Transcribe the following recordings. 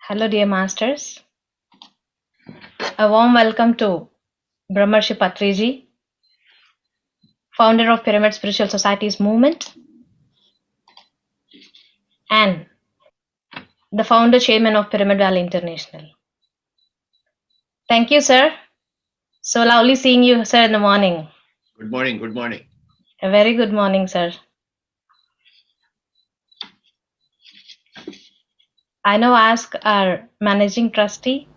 Hello, dear masters. A warm welcome to Brahmarshi Patriji, founder of Pyramid Spiritual Society's movement, and the founder chairman of Pyramid Valley International. Thank you, sir. So lovely seeing you, sir, in the morning. Good morning. Good morning. A very good morning, sir. I now ask our managing trustee,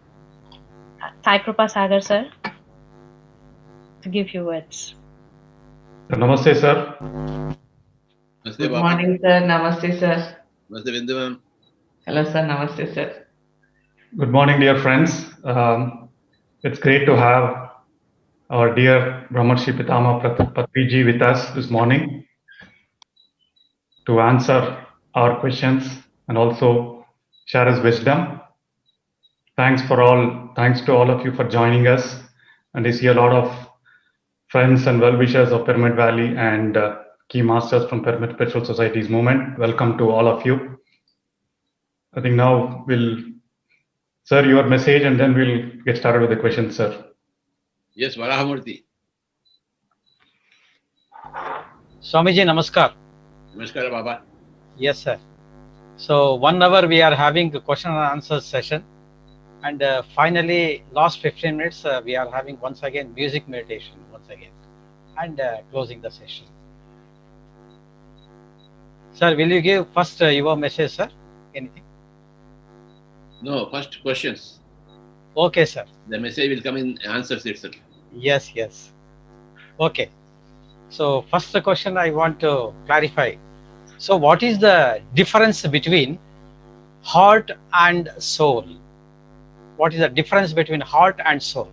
Sai Krupa Sagar, sir, to give you words. Namaste, sir. Namaste, Good Baba. morning, sir. Namaste, sir. Namaste, Bindu ma'am. Hello, sir. Namaste, sir. Good morning, dear friends. It's great to have our dear Brahmarshi Pitama Patriji with us this morning to answer our questions and also share his wisdom. Thanks to all of you for joining us. And I see a lot of friends and well-wishers of Pyramid Valley and key masters from Pyramid Spiritual Society's movement. Welcome to all of you. I think now sir, your message, and then we'll get started with the questions, sir. Yes, Varahamurti. Swamiji, namaskar. Namaskar, Baba. Yes, sir. So 1 hour we are having a question and answer session, and finally last 15 minutes we are having once again music meditation once again, and closing the session. Sir, will you give first your message, sir? Anything? No, first questions. Okay, sir. The message will come in answers itself. Yes. Okay. So first question I want to clarify. So what is the difference between heart and soul? What is the difference between heart and soul?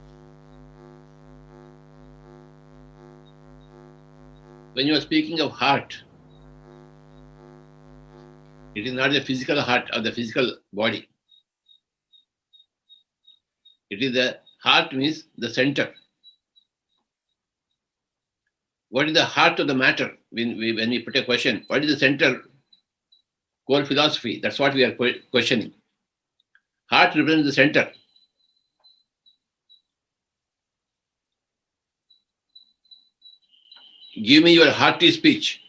When you are speaking of heart, it is not the physical heart or the physical body. It is the heart means the center. What is the heart of the matter? When we put a question, what is the center core philosophy? That's what we are questioning. Heart represents the center. Give me your hearty speech.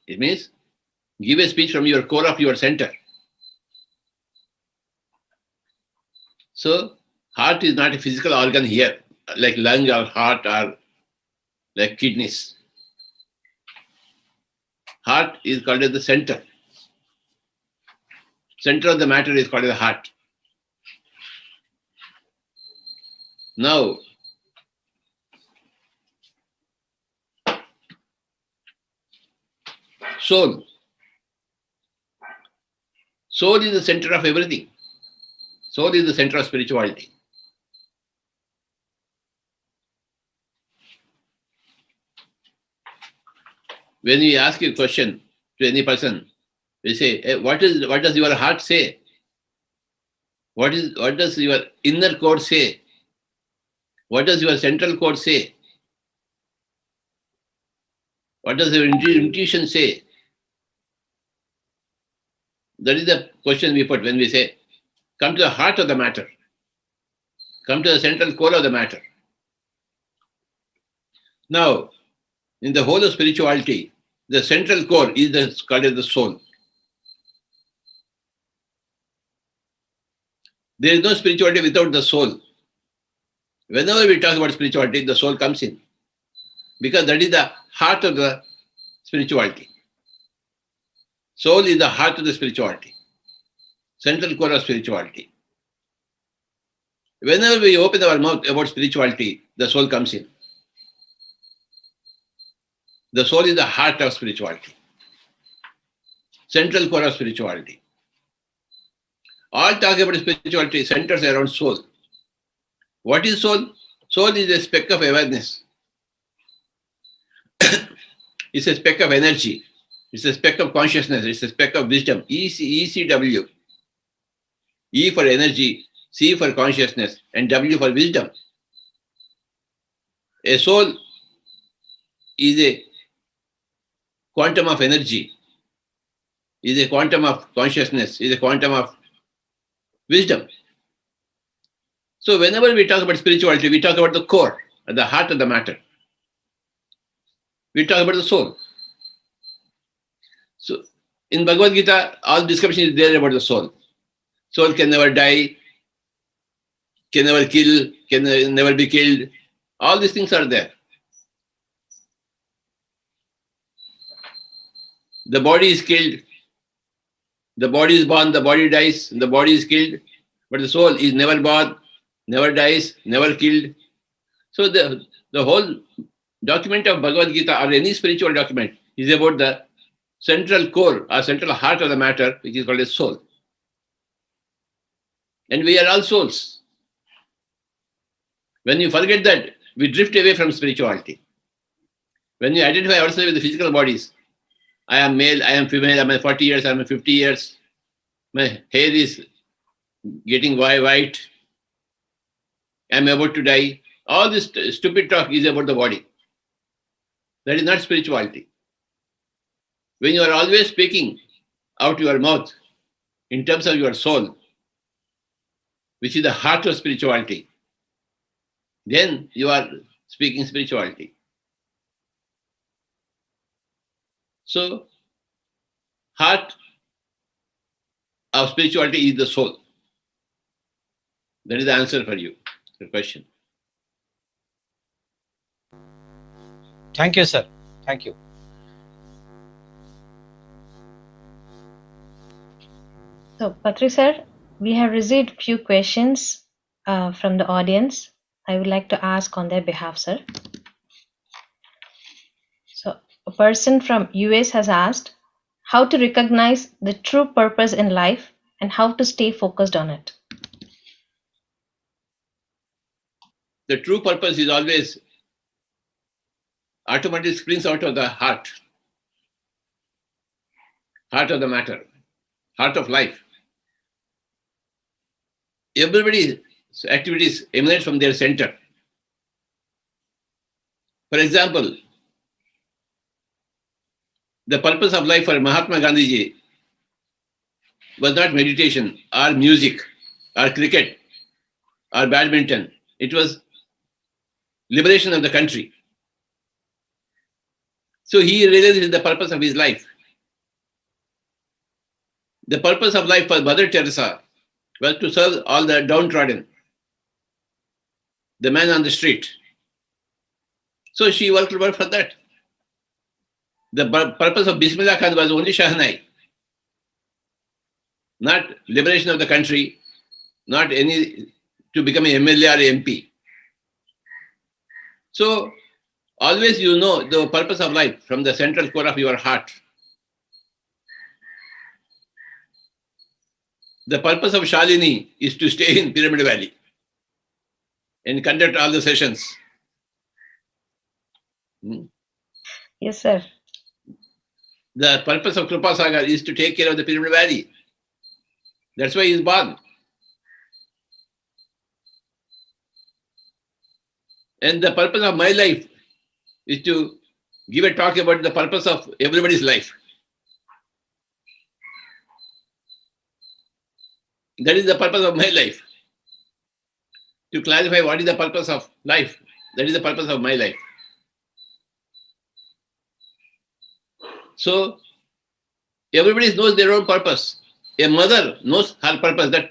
It means give a speech from your core of your center. So heart is not a physical organ here, like lung or heart or like kidneys. Heart is called as the center. Center of the matter is called as the heart. Now, soul. Soul is the center of everything. Soul is the center of spirituality. When we ask a question to any person, we say, hey, what does your heart say? What does your inner core say? What does your central core say? What does your intuition say? That is the question we put when we say, come to the heart of the matter. Come to the central core of the matter. Now, in the whole of spirituality, the central core is called as the soul. There is no spirituality without the soul. Whenever we talk about spirituality, the soul comes in. Because that is the heart of the spirituality. Soul is the heart of the spirituality. Central core of spirituality. Whenever we open our mouth about spirituality, the soul comes in. The soul is the heart of spirituality. Central core of spirituality. All talk about spirituality centers around soul. What is soul? Soul is a speck of awareness. It's a speck of energy. It's a speck of consciousness. It's a speck of wisdom. ECW. E for energy, C for consciousness, and W for wisdom. A soul is a quantum of energy, is a quantum of consciousness, is a quantum of wisdom. So whenever we talk about spirituality, we talk about the core, the heart of the matter. We talk about the soul. So in Bhagavad Gita, all discussion is there about the soul. Soul can never die, can never kill, can never be killed. All these things are there. The body is killed, the body is born, the body dies, the body is killed, but the soul is never born, never dies, never killed. So the whole document of Bhagavad Gita or any spiritual document is about the central core or central heart of the matter, which is called a soul. And we are all souls. When you forget that, we drift away from spirituality. When you identify ourselves with the physical bodies, I am male, I am female, I am 40 years, I am 50 years, my hair is getting white, I am about to die. All this stupid talk is about the body. That is not spirituality. When you are always speaking out your mouth in terms of your soul, which is the heart of spirituality, then you are speaking spirituality. So, heart of spirituality is the soul. That is the answer for you, your question. Thank you, sir. Thank you. So, Patri sir, we have received few questions from the audience. I would like to ask on their behalf, sir. So, a person from US has asked how to recognize the true purpose in life and how to stay focused on it. The true purpose is always automatically springs out of the heart of the matter, heart of life. Everybody's activities emanate from their center. For example, the purpose of life for Mahatma Gandhiji was not meditation or music or cricket or badminton. It was liberation of the country. So he realized the purpose of his life. The purpose of life for Mother Teresa was to serve all the downtrodden, the man on the street. So she worked for that. The purpose of Bismillah Khan was only Shahnai, not liberation of the country, not any to become an MLA or MP. So always you know the purpose of life from the central core of your heart. The purpose of Shalini is to stay in Pyramid Valley and conduct all the sessions. Yes, sir. The purpose of Krupa Sagar is to take care of the Pyramid Valley. That's why he is born. And the purpose of my life is to give a talk about the purpose of everybody's life. That is the purpose of my life. To clarify what is the purpose of life, that is the purpose of my life. So, everybody knows their own purpose. A mother knows her purpose, that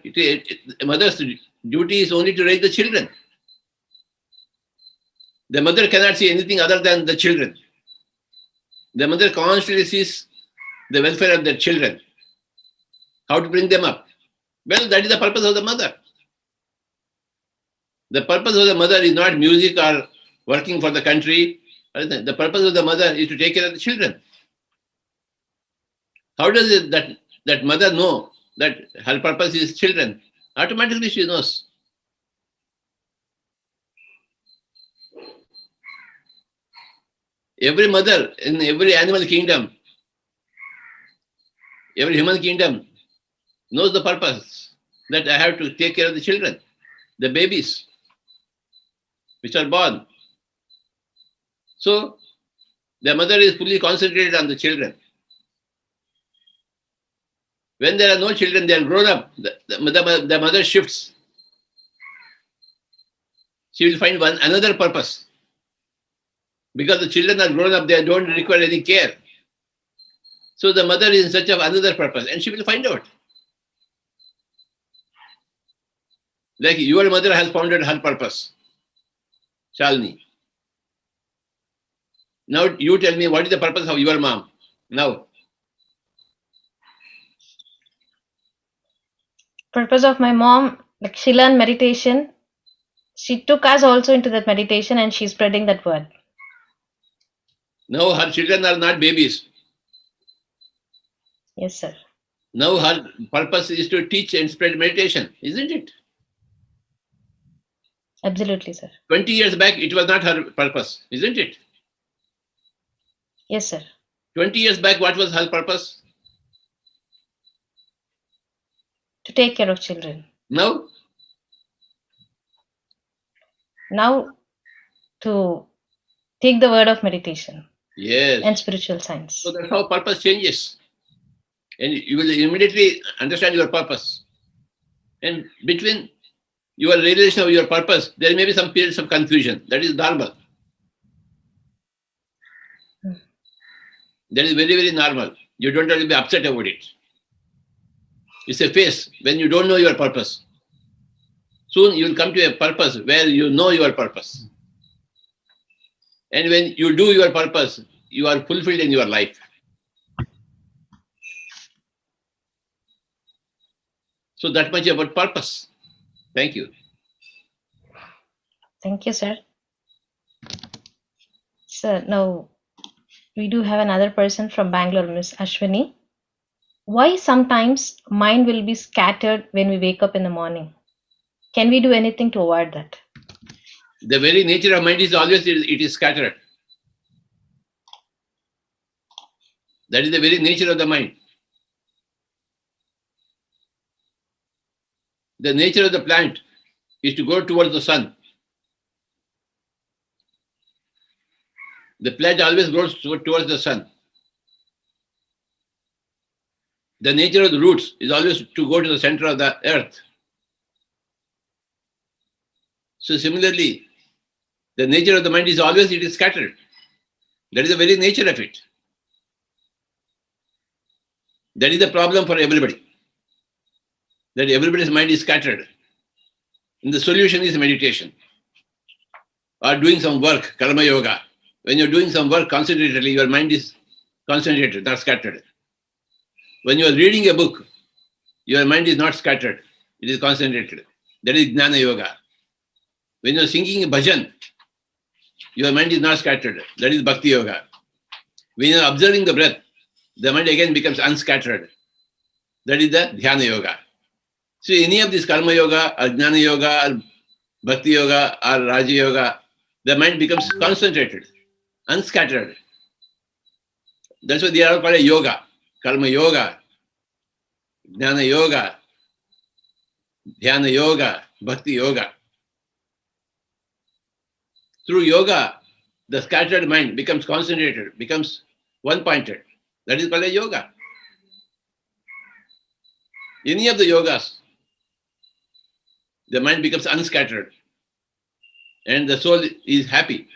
a mother's duty is only to raise the children. The mother cannot see anything other than the children. The mother constantly sees the welfare of their children, how to bring them up. Well, that is the purpose of the mother. The purpose of the mother is not music or working for the country. The purpose of the mother is to take care of the children. How does it that mother know that her purpose is children? Automatically she knows. Every mother in every animal kingdom, every human kingdom knows the purpose, that I have to take care of the children, the babies which are born. So the mother is fully concentrated on the children. When there are no children, they are grown up. The mother shifts. She will find another purpose. Because the children are grown up, they don't require any care. So the mother is in search of another purpose, and she will find out. Like your mother has founded her purpose, Shalini. Now you tell me, what is the purpose of your mom? Now. Purpose of my mom, like she learned meditation. She took us also into that meditation and she's spreading that word. Now her children are not babies. Yes, sir. Now her purpose is to teach and spread meditation, isn't it? Absolutely, sir. 20 years back, it was not her purpose, isn't it? Yes, sir. 20 years back, what was her purpose? To take care of children. Now? Now, to take the word of meditation. Yes. And spiritual science. So that's how purpose changes. And you will immediately understand your purpose. And between your realization of your purpose, there may be some periods of confusion. That is normal. That is very, very normal. You don't have to be upset about it. It's a phase when you don't know your purpose. Soon you will come to a purpose where you know your purpose. And when you do your purpose, you are fulfilled in your life. So that much about purpose. Thank you. Thank you, sir. Sir, now we do have another person from Bangalore, Miss Ashwini. Why sometimes mind will be scattered when we wake up in the morning? Can we do anything to avoid that? The very nature of mind is always it is scattered. That is the very nature of the mind. The nature of the plant is to go towards the sun. The plant always grows towards the sun. The nature of the roots is always to go to the center of the earth. So similarly, the nature of the mind is always it is scattered. That is the very nature of it. That is the problem for everybody. That everybody's mind is scattered. And the solution is meditation. Or doing some work, karma yoga. When you're doing some work concentratedly, your mind is concentrated, not scattered. When you are reading a book, your mind is not scattered, it is concentrated. That is jnana yoga. When you're singing a bhajan, your mind is not scattered. That is bhakti yoga. When you're observing the breath, the mind again becomes unscattered. That is the dhyana yoga. So any of this karma yoga, or jnana yoga, or bhakti yoga, or raja yoga, the mind becomes concentrated, unscattered. That's why they are called a yoga. Karma yoga, jnana yoga, dhyana yoga, bhakti yoga. Through yoga, the scattered mind becomes concentrated, becomes one-pointed. That is called a yoga. Any of the yogas, the mind becomes unscattered and the soul is happy.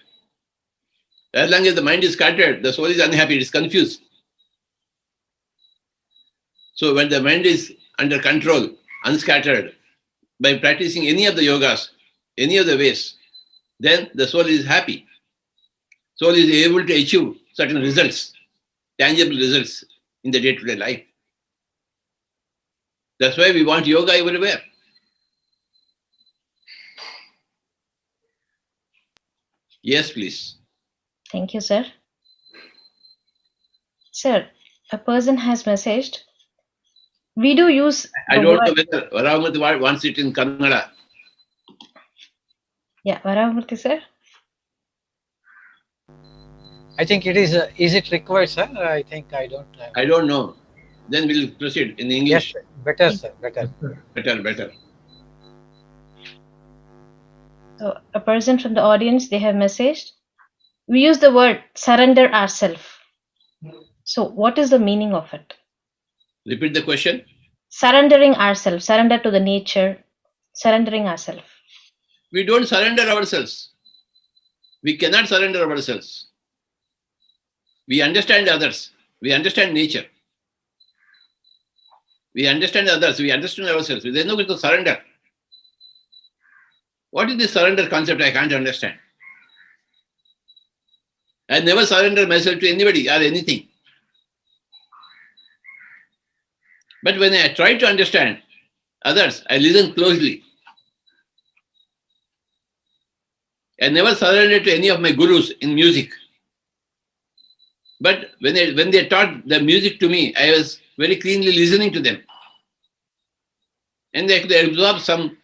As long as the mind is scattered, the soul is unhappy, it is confused. So when the mind is under control, unscattered, by practicing any of the yogas, any of the ways, then the soul is happy. Soul is able to achieve certain results, tangible results in the day-to-day life. That's why we want yoga everywhere. Yes, please. Thank you, sir. Sir, a person has messaged. We do use. I don't know whether Varamurthy wants it in Kannada. Yeah, Varamurthy, sir. I think it is. Is it required, sir? I think I don't. I don't know. Then we'll proceed in English. Yes, better, sir. Better. Better. So a person from the audience, they have messaged. We use the word surrender ourselves. So what is the meaning of it? Repeat the question. Surrendering ourselves, surrender to the nature, surrendering ourselves. We don't surrender ourselves. We cannot surrender ourselves. We understand others. We understand nature. We understand others. We understand ourselves. There is no way to surrender. What is this surrender concept? I can't understand. I never surrender myself to anybody or anything. But when I try to understand others, I listen closely. I never surrendered to any of my gurus in music. But when they taught the music to me, I was very keenly listening to them. And I could absorb some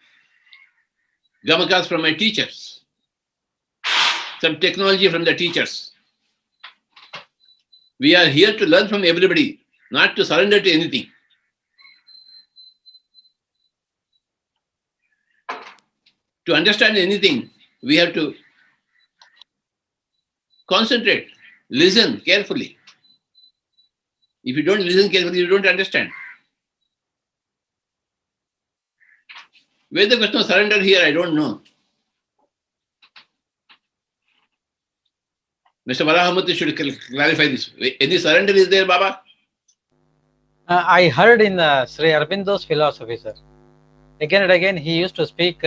gamakas from my teachers, some technology from the teachers. We are here to learn from everybody, not to surrender to anything. To understand anything, we have to concentrate, listen carefully. If you don't listen carefully, you don't understand. Where the question of surrender here, I don't know. Mr. Varahamurthy should clarify this. Any surrender is there, Baba? I heard in Sri Aurobindo's philosophy, sir. Again and again, he used to speak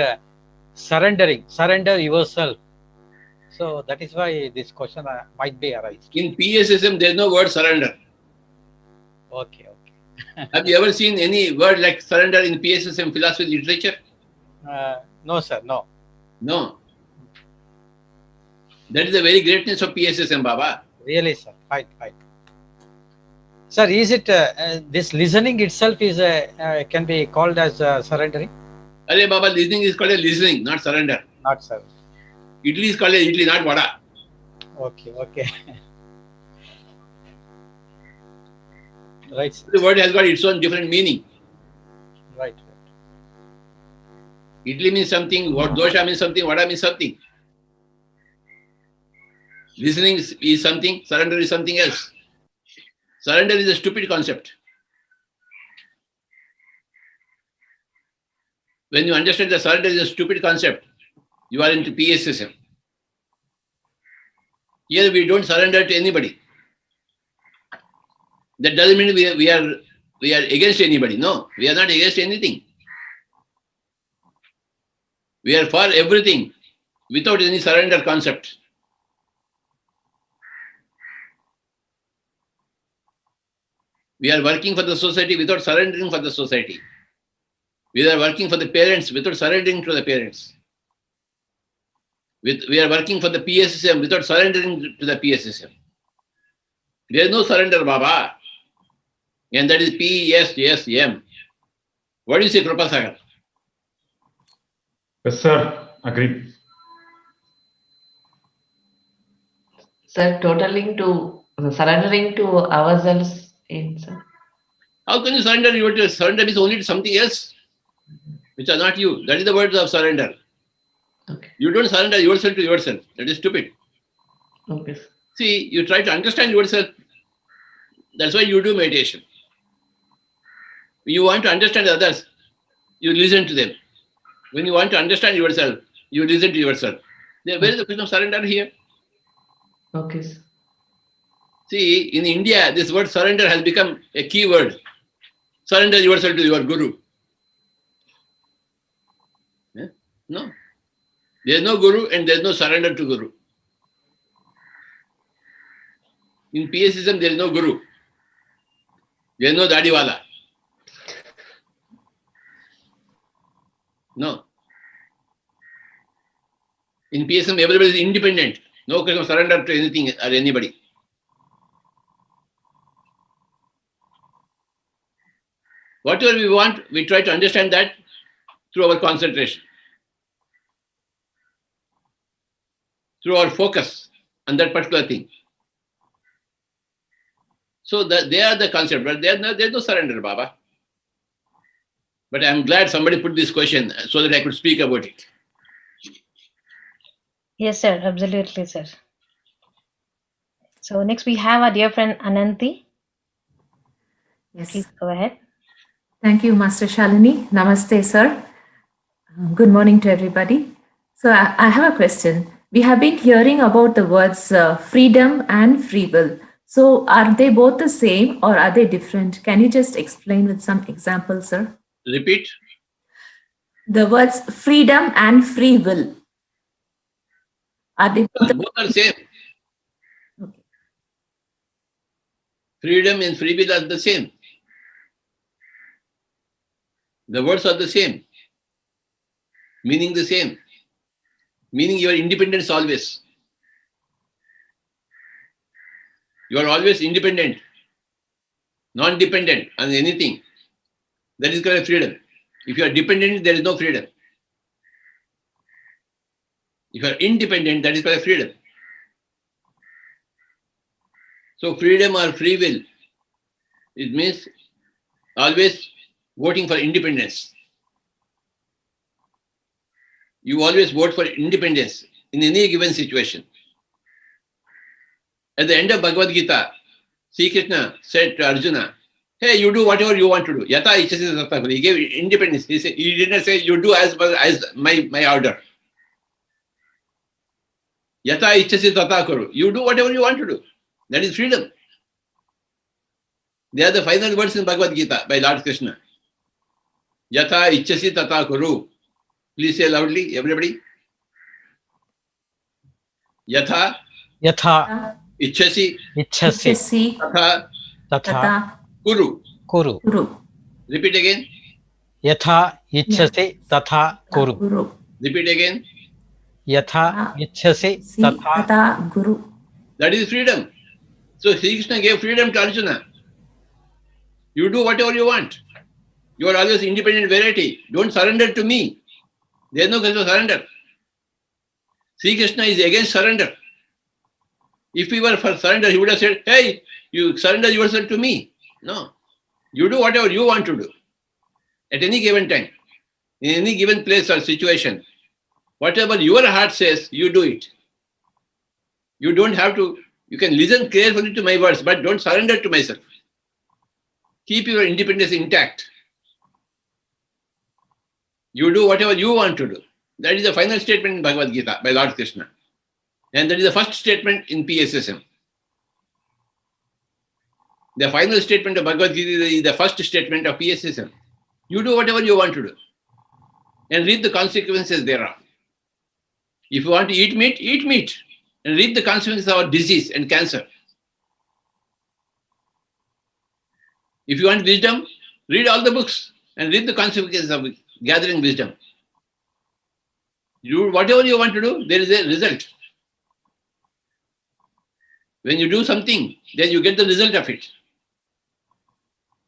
surrendering, surrender yourself. So that is why this question might be arised. In PSSM, there is no word surrender. Okay. Have you ever seen any word like surrender in PSSM philosophy literature? No, sir, no. No. That is the very greatness of PSSM, Baba. Really, sir. Fine. Sir, is it this listening itself is can be called as surrendering? Arey Baba, listening is called a listening, not surrender. Not, sir. Idli is called a idli, not vada. Okay. Right, sir. The word has got its own different meaning. Right. Idli means something, what dosha means something, vada means something. Listening is something, surrender is something else. Surrender is a stupid concept. When you understand that surrender is a stupid concept, you are into PSSM. Here we don't surrender to anybody. That doesn't mean we are against anybody. No, we are not against anything. We are for everything without any surrender concept. We are working for the society without surrendering for the society. We are working for the parents without surrendering to the parents. We are working for the PSSM without surrendering to the PSSM. There is no surrender, Baba. And that is PSSM. What do you say, Kripasagar? Yes, sir. Agreed. Sir, surrendering to ourselves in, sir. How can you surrender? Surrender is only to something else, which are not you. That is the words of surrender. Okay. You don't surrender yourself to yourself. That is stupid. Okay, sir. See, you try to understand yourself. That's why you do meditation. You want to understand others, you listen to them. When you want to understand yourself, you listen to yourself. Where is the question of surrender here? Okay, sir. See, in India, this word surrender has become a key word. Surrender yourself to your guru. No. There is no guru and there is no surrender to guru. In PSSM, there is no guru. There is no dadiwala. No. In PSM, everybody is independent. No question of surrender to anything or anybody. Whatever we want, we try to understand that through our concentration, through our focus on that particular thing. So they are the concept, but there's no surrender, Baba. But I'm glad somebody put this question so that I could speak about it. Yes, sir. Absolutely, sir. So next we have our dear friend Ananti. Yes. Please go ahead. Thank you, Master Shalini. Namaste, sir. Good morning to everybody. So I have a question. We have been hearing about the words freedom and free will. So are they both the same or are they different? Can you just explain with some examples, sir? Repeat. The words freedom and free will. Are they both Both are same. okay. Freedom and free will are the same. The words are the same. Meaning the same. Meaning your independence always. You are always independent, non-dependent on anything. That is called freedom. If you are dependent, there is no freedom. If you are independent, that is called freedom. So freedom or free will, it means always voting for independence. You always vote for independence in any given situation. At the end of Bhagavad Gita, Sri Krishna said to Arjuna, hey, you do whatever you want to do. Yata ichasi tata kuru. He gave independence. He didn't say, you do as my order. Yata ichasi tata kuru. You do whatever you want to do. That is freedom. They are the final words in Bhagavad Gita by Lord Krishna. Yata ichasi tata kuru. Please say loudly, everybody. Yatha ichasi tata kuru. Kuru. Repeat again. Yatha ichhasi tatha kuru. Guru. Repeat again. Yatha ichhasi tatha. Tata Guru. That is freedom. So Sri Krishna gave freedom to Arjuna. You do whatever you want. You are always independent variety. Don't surrender to me. There is no kind of surrender. Sri Krishna is against surrender. If he were for surrender, he would have said, hey, you surrender yourself to me. No. You do whatever you want to do. At any given time, in any given place or situation, whatever your heart says, you do it. You don't have to, you can listen carefully to my words, but don't surrender to myself. Keep your independence intact. You do whatever you want to do. That is the final statement in Bhagavad Gita by Lord Krishna. And that is the first statement in PSSM. The final statement of Bhagavad Gita is the first statement of PSSM. You do whatever you want to do. And reap the consequences thereof. If you want to eat meat. And reap the consequences of disease and cancer. If you want wisdom, read all the books and reap the consequences of gathering wisdom. You do whatever you want to do, there is a result. When you do something, then you get the result of it.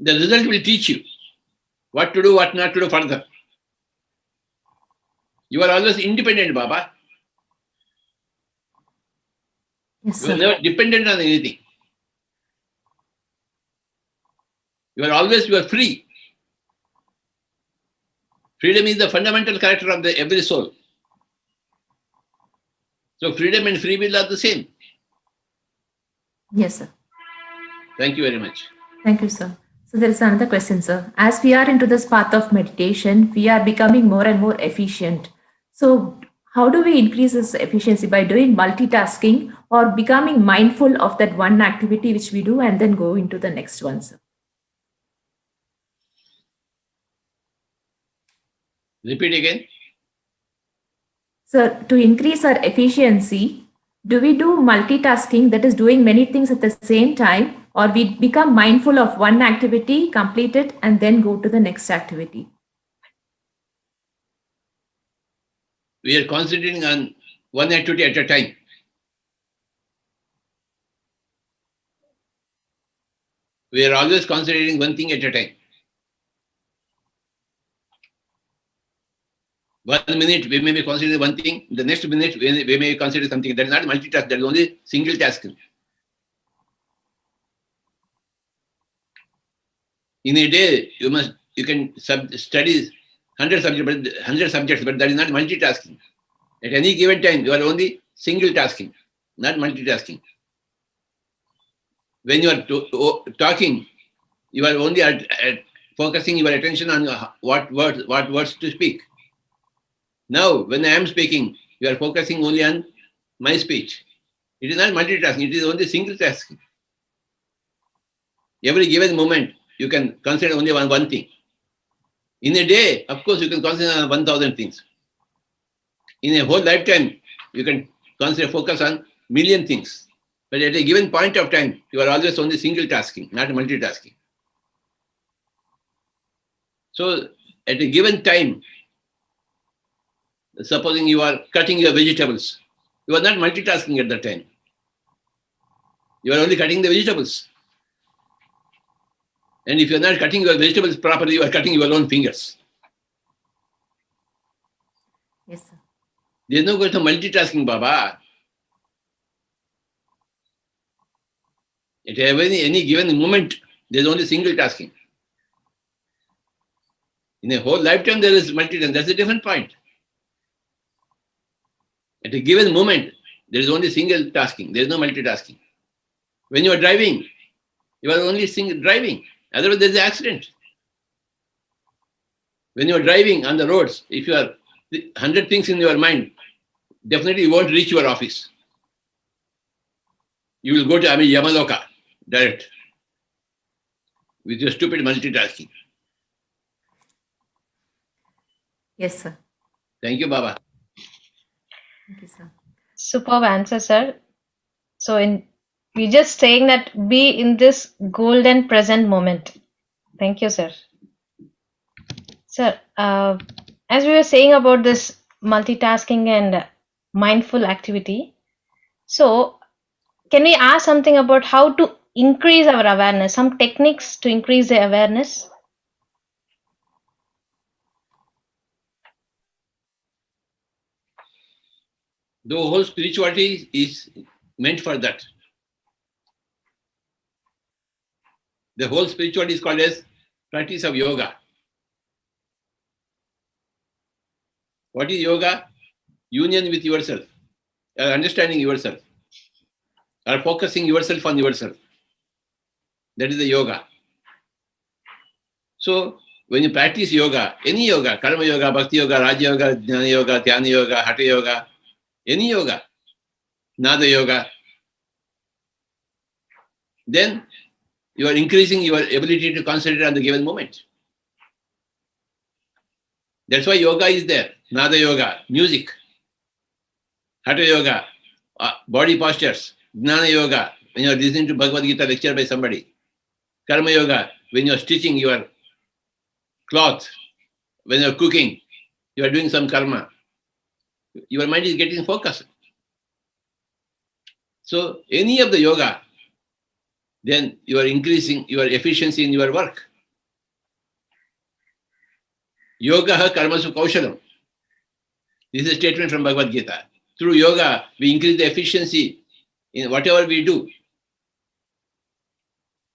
The result will teach you what to do, what not to do further. You are always independent, Baba. Yes, You are sir. never dependent on anything. You are free. Freedom is the fundamental character of every soul. So freedom and free will are the same. Yes, sir. Thank you very much. Thank you, sir. So there is another question, sir. As we are into this path of meditation, we are becoming more and more efficient. So how do we increase this efficiency? By doing multitasking or becoming mindful of that one activity which we do and then go into the next one, sir? Repeat again. So to increase our efficiency, do we do multitasking, that is doing many things at the same time, or we become mindful of one activity, complete it, and then go to the next activity? We are concentrating on one activity at a time. We are always concentrating one thing at a time. 1 minute we may be considering one thing, the next minute we may consider something. That is not multitask, that is only single tasking. In a day, you can study 100 subjects, but that is not multitasking. At any given time, you are only single tasking, not multitasking. When you are talking, You are only focusing your attention on what words to speak. Now, when I am speaking, you are focusing only on my speech. It is not multitasking, it is only single tasking. Every given moment, you can concentrate only on one thing. In a day, of course, you can concentrate on 1,000 things. In a whole lifetime, you can focus on million things. But at a given point of time, you are always only single tasking, not multitasking. So at a given time, supposing you are cutting your vegetables, you are not multitasking at that time. You are only cutting the vegetables. And if you are not cutting your vegetables properly, you are cutting your own fingers. Yes, sir. There is no question of multitasking, Baba. At any given moment, there is only single tasking. In a whole lifetime, there is multitasking. That's a different point. At a given moment, there is only single tasking. There is no multitasking. When you are driving, you are only driving. Otherwise, there is an accident. When you are driving on the roads, if you have 100 things in your mind, definitely you won't reach your office. You will go to Yamaloka direct with your stupid multitasking. Yes, sir. Thank you, Baba. Thank you, sir. Superb answer, sir. So we're just saying that be in this golden present moment. Thank you, sir. Sir, as we were saying about this multitasking and mindful activity, so can we ask something about how to increase our awareness, some techniques to increase the awareness? The whole spirituality is meant for that. The whole spirituality is called as practice of yoga. What is yoga? Union with yourself, understanding yourself, or focusing yourself on yourself. That is the yoga. So when you practice yoga, any yoga, karma yoga, bhakti yoga, raja yoga, jnana yoga, dhyana yoga, hatha yoga, any yoga, nada yoga, then you are increasing your ability to concentrate on the given moment. That's why yoga is there. Nada yoga, music. Hatha yoga, body postures. Jnana yoga, when you are listening to Bhagavad Gita lecture by somebody. Karma yoga, when you are stitching your cloth. When you are cooking, you are doing some karma. Your mind is getting focused. So any of the yoga, then you are increasing your efficiency in your work. Yoga karmasu kaushalam. This is a statement from Bhagavad Gita. Through yoga, we increase the efficiency in whatever we do.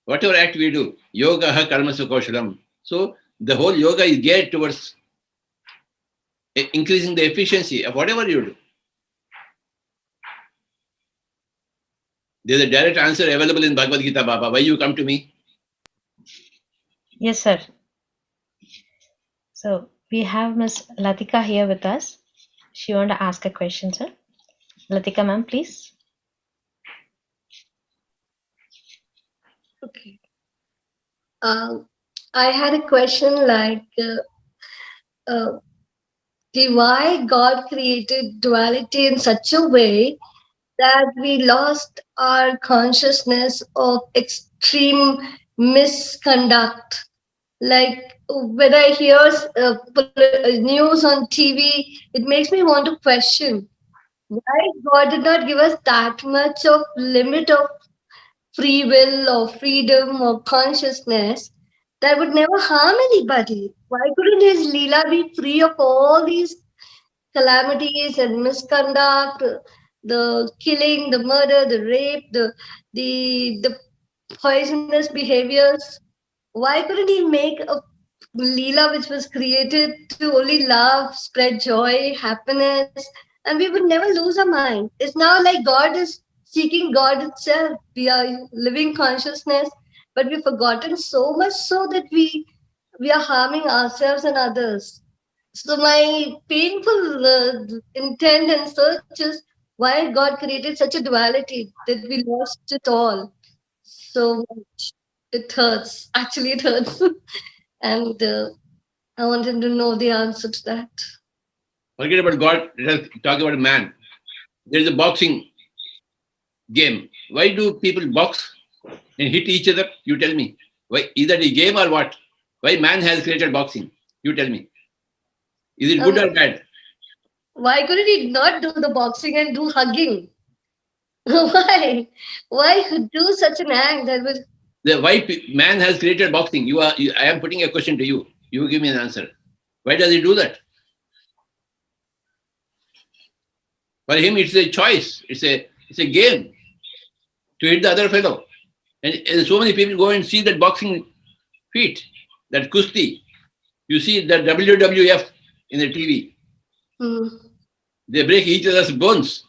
Whatever act we do, yoga karmasu kaushalam. So the whole yoga is geared towards increasing the efficiency of whatever you do. There's a direct answer available in Bhagavad Gita, Baba. Why you come to me? Yes, sir. So we have Miss Latika here with us. She want to ask a question, sir. Latika ma'am, please. Okay. I had a question like, why God created duality in such a way that we lost our consciousness of extreme misconduct. Like when I hear news on TV, it makes me want to question why God did not give us that much of limit of free will or freedom or consciousness that would never harm anybody. Why couldn't his Leela be free of all these calamities and misconduct, the killing, the murder, the rape, the poisonous behaviors? Why couldn't he make a Leela which was created to only love, spread joy, happiness, and we would never lose our mind? It's now like God is seeking God itself. We are living consciousness, but we've forgotten so much so that we are harming ourselves and others. So my painful intent and search is why God created such a duality that we lost it all so much. It hurts. Actually, it hurts. And I wanted to know the answer to that. Forget about God. Let us talk about man. There is a boxing game. Why do people box and hit each other? You tell me. Why? Is that a game or what? Why man has created boxing? You tell me. Is it good or bad? Why couldn't he not do the boxing and do hugging? Why? Why do such an act that will? Why man has created boxing? I am putting a question to you. You give me an answer. Why does he do that? For him, it's a choice. It's a game to hit the other fellow. And so many people go and see that boxing feat, that kusti. You see the WWF in the TV. They break each other's bones.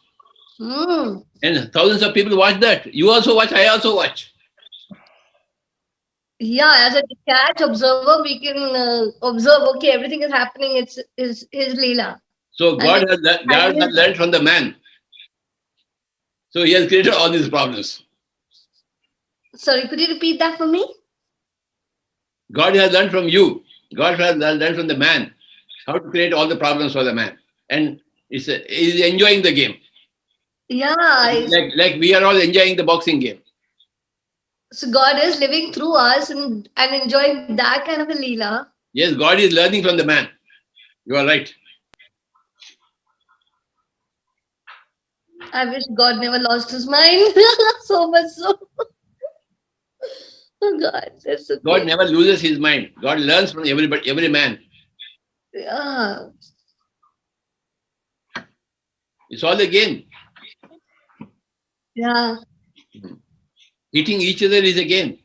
And thousands of people watch that. You also watch, I also watch. Yeah, as a detached observer, we can observe, okay, everything is happening, it's his Leela. So God has learned from the man. So he has created all these problems. Sorry, could you repeat that for me? God has learned from you. God has learned from the man how to create all the problems for the man. And he's enjoying the game. Yeah. Like we are all enjoying the boxing game. So God is living through us and enjoying that kind of a Leela. Yes, God is learning from the man. You are right. I wish God never lost his mind. So much so. Oh God. That's okay. God never loses his mind. God learns from every man. Yeah. It's all a game. Yeah. Hitting each other is a game.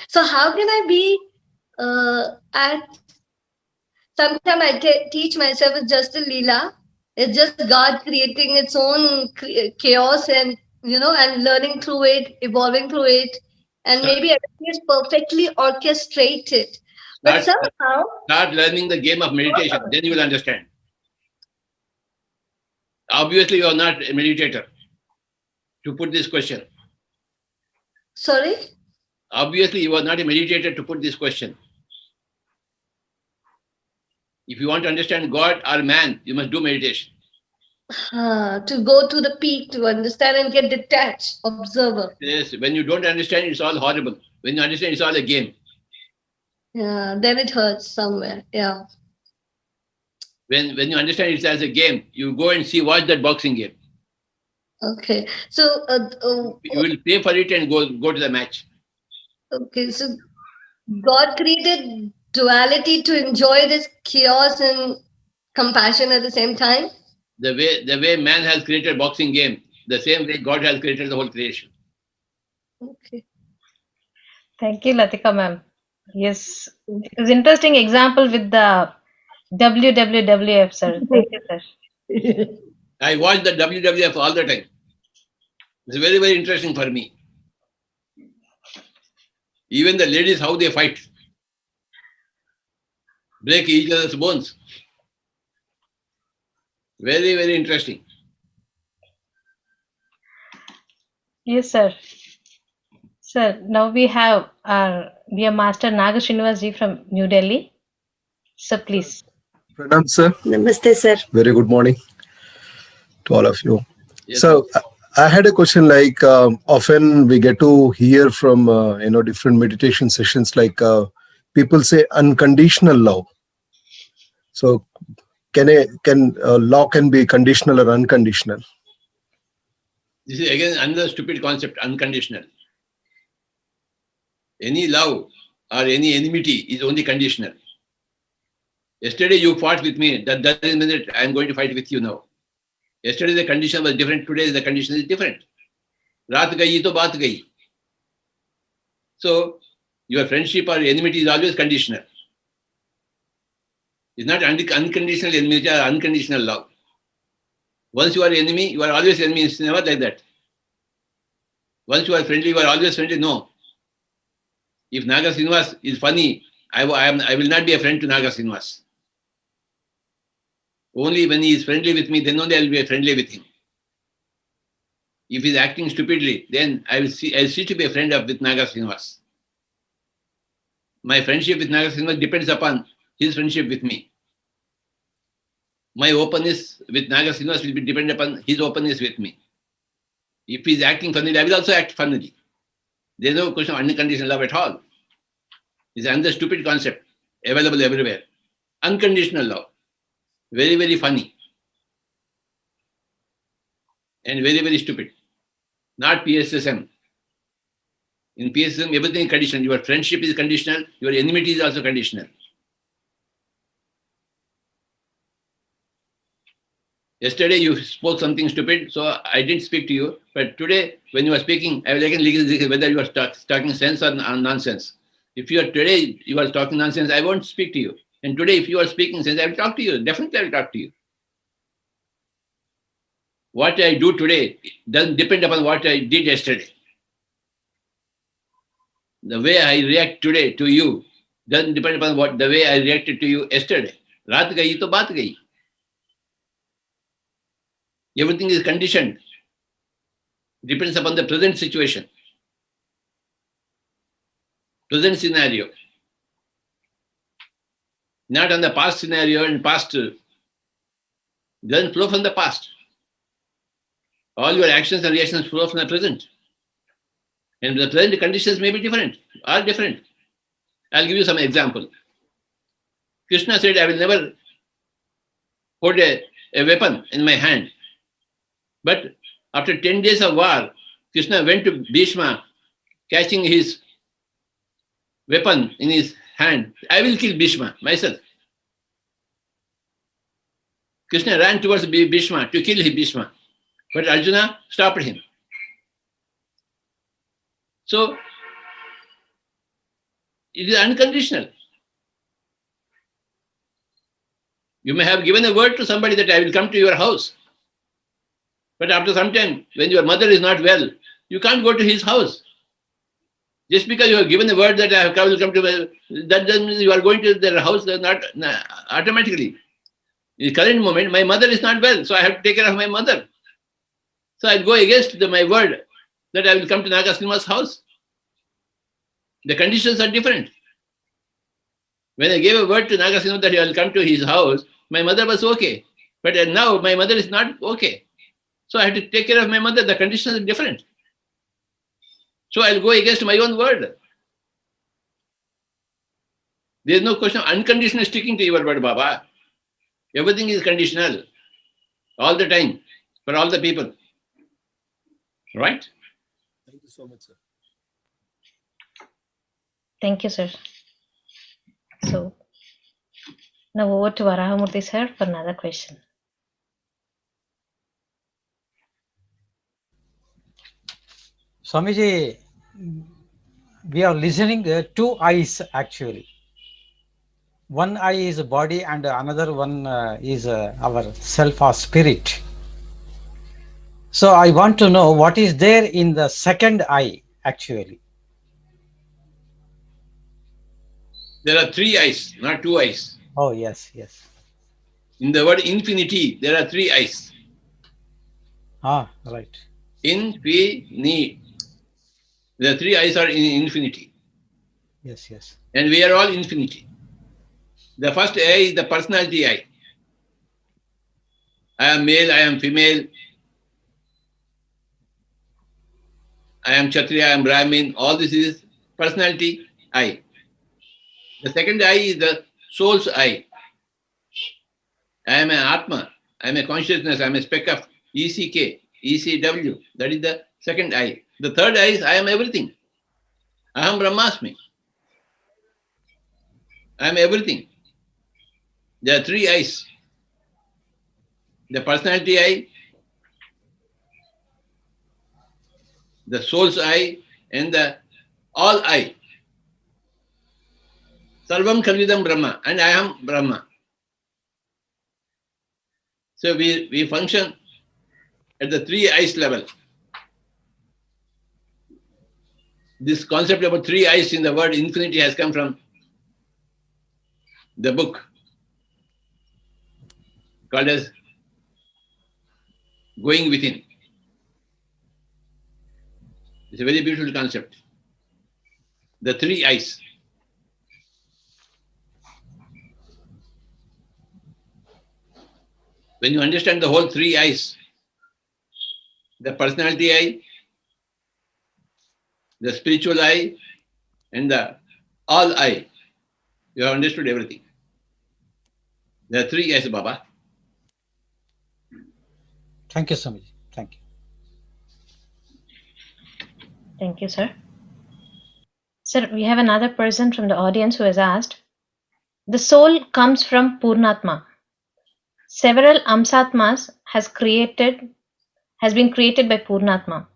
So how can I be sometimes I teach myself it's just a Leela. It's just God creating its own chaos and, and learning through it, evolving through it. And maybe everything is perfectly orchestrated. But somehow... Start learning the game of meditation. Then you will understand. Obviously, you are not a meditator to put this question. Sorry? Obviously, you are not a meditator to put this question. If you want to understand God or man, you must do meditation. To go to the peak, to understand and get detached, observer. Yes, when you don't understand, it's all horrible. When you understand, it's all a game. Yeah, then it hurts somewhere. Yeah. When you understand it as a game, you go and watch that boxing game. Okay. So you will pay for it and go to the match. Okay, so God created duality to enjoy this chaos and compassion at the same time. The way man has created boxing game, the same way God has created the whole creation. Okay. Thank you, Latika ma'am. Yes, it was interesting example with the WWF, sir. Thank you, sir. I watch the WWF all the time. It's very, very interesting for me. Even the ladies, how they fight. Break each other's bones. Very, very interesting. Yes, sir. Sir, now we have our dear Master Naga Srinivas ji from New Delhi. Sir, please. Pranam, sir. Namaste, sir. Very good morning to all of you. Yes, so, I had a question like often we get to hear from, different meditation sessions like people say unconditional love. So, love can be conditional or unconditional? This is again another stupid concept, unconditional. Any love or any enmity is only conditional. Yesterday you fought with me, that doesn't mean that I am going to fight with you now. Yesterday the condition was different, today the condition is different. Raat gayi to baat gayi. So your friendship or enmity is always conditional. It's not unconditional enmity or unconditional love. Once you are enemy, you are always enemy. It's never like that. Once you are friendly, you are always friendly. No. If Naga Srinivas is funny, I will not be a friend to Naga Srinivas. Only when he is friendly with me, then only I will be friendly with him. If he is acting stupidly, then I will cease to be a friend with Naga Srinivas. My friendship with Naga Srinivas depends upon his friendship with me. My openness with Naga Srinivas will be dependent upon his openness with me. If he is acting funnily, I will also act funnily. There is no question of unconditional love at all. It's another stupid concept available everywhere. Unconditional love. Very, very funny. And very, very stupid. Not PSSM. In PSSM, everything is conditional. Your friendship is conditional. Your enmity is also conditional. Yesterday you spoke something stupid, so I didn't speak to you. But today, when you are speaking, I will again whether you are talking sense or nonsense. If today you are talking nonsense, I won't speak to you. And today, if you are speaking sense, I will talk to you. Definitely, I will talk to you. What I do today doesn't depend upon what I did yesterday. The way I react today to you doesn't depend upon the way I reacted to you yesterday. Raat gayi to baat gayi. Everything is conditioned. Depends upon the present situation, present scenario. Not on the past scenario and past. Doesn't flow from the past. All your actions and reactions flow from the present. And the present conditions may be different, are different. I'll give you some example. Krishna said, I will never hold a weapon in my hand. But after 10 days of war, Krishna went to Bhishma, catching his weapon in his hand. I will kill Bhishma myself. Krishna ran towards Bhishma to kill Bhishma. But Arjuna stopped him. So, it is unconditional. You may have given a word to somebody that I will come to your house. But after some time, when your mother is not well, you can't go to his house. Just because you have given a word that I will come to, that doesn't mean you are going to their house not automatically. In the current moment, my mother is not well, so I have to take care of my mother. So I'll go against my word that I will come to Naga Srinivas' house. The conditions are different. When I gave a word to Naga Srinivas that I will come to his house, my mother was okay. But now my mother is not okay. So I have to take care of my mother. The conditions are different. So I'll go against my own word. There is no question of unconditional sticking to your word, Baba. Everything is conditional. All the time. For all the people. Right? Thank you so much, sir. Thank you, sir. So, now over to Varahamurthy, sir, for another question. Swamiji, we are listening two eyes actually. One eye is body and another one is our self or spirit. So I want to know what is there in the second eye actually. There are three eyes, not two eyes. Oh, yes, yes. In the word infinity, there are three eyes. Ah, right. Infinity. The three eyes are in infinity. Yes, yes. And we are all infinity. The first eye is the personality eye. I am male, I am female, I am Kshatriya, I am Brahmin. All this is personality eye. The second eye is the soul's eye. I am an Atma. I am a consciousness. I am a speck of ECK, ECW. That is the second eye. The third eye is I am everything. Aham Brahmasmi. I am everything. There are three eyes. The personality eye, the soul's eye, and the all eye. Sarvam Khalvidam Brahma. And I am Brahma. So we function at the three eyes level. This concept about three eyes in the word infinity has come from the book called as Going Within. It's a very beautiful concept. The three eyes. When you understand the whole three eyes, the personality eye, the spiritual eye, and the all eye, you have understood everything. There are three eyes, Baba. Thank you, Swamiji. Thank you. Thank you, sir. Sir, we have another person from the audience who has asked, the soul comes from Purnatma. Several Amsatmas has been created by Purnatma.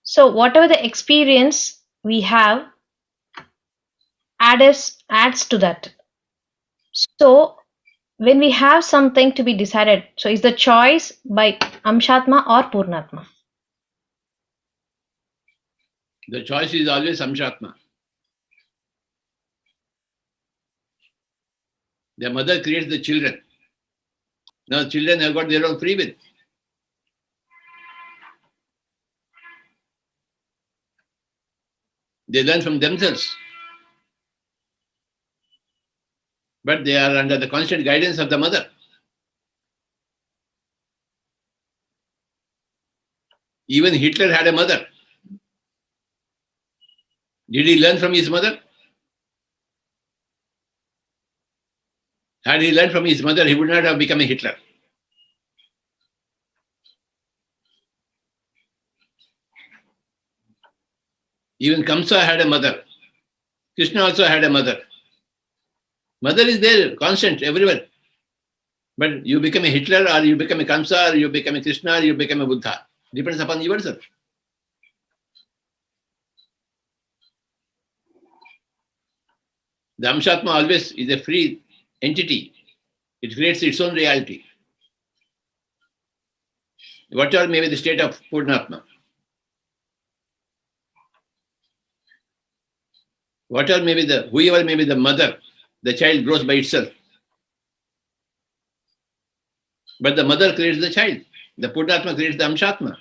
So whatever the experience we have adds to that. So when we have something to be decided, so is the choice by Amshatma or Purnatma? The choice is always Amshatma. The mother creates the children. Now children have got their own free will. They learn from themselves. But they are under the constant guidance of the mother. Even Hitler had a mother. Did he learn from his mother? Had he learned from his mother, he would not have become a Hitler. Even Kamsa had a mother. Krishna also had a mother. Mother is there, constant, everywhere. But you become a Hitler, or you become a Kamsa, or you become a Krishna, or you become a Buddha. Depends upon yourself. The Amshatma always is a free entity. It creates its own reality. Whatever may be the state of Purnatma. Whoever may be the mother, the child grows by itself. But the mother creates the child. The Purnatma creates the Amshatma.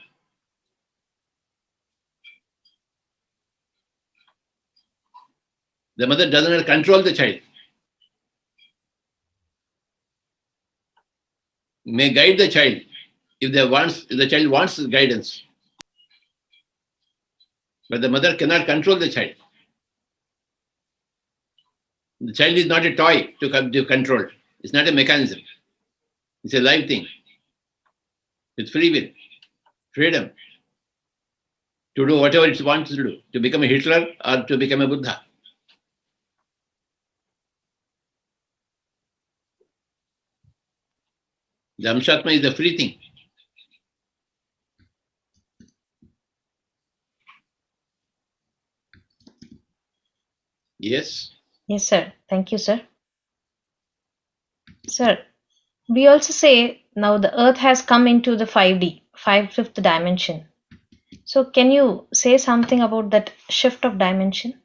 The mother does not control the child. May guide the child if the child wants guidance. But the mother cannot control the child. The child is not a toy to be controlled. It's not a mechanism. It's a live thing. With free will, freedom to do whatever it wants to do, to become a Hitler or to become a Buddha. The Amshatma is the free thing. Yes? Yes, sir. Thank you, sir. Sir, we also say now the earth has come into the 5D, fifth dimension. So can you say something about that shift of dimension?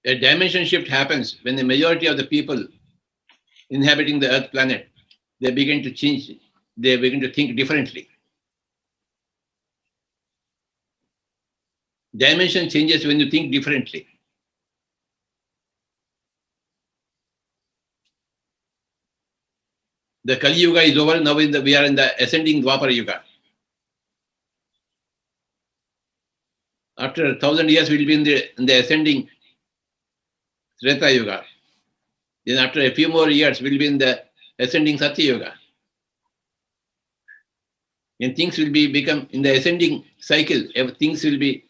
A dimension shift happens when the majority of the people inhabiting the earth planet, they begin to change, they begin to think differently. Dimension changes when you think differently. The Kali Yuga is over, now we are in the ascending Dwapara Yuga. After 1,000 years, we'll be in the ascending Treta Yuga. Then after a few more years, we'll be in the ascending Satya Yuga. And things will become in the ascending cycle, things will be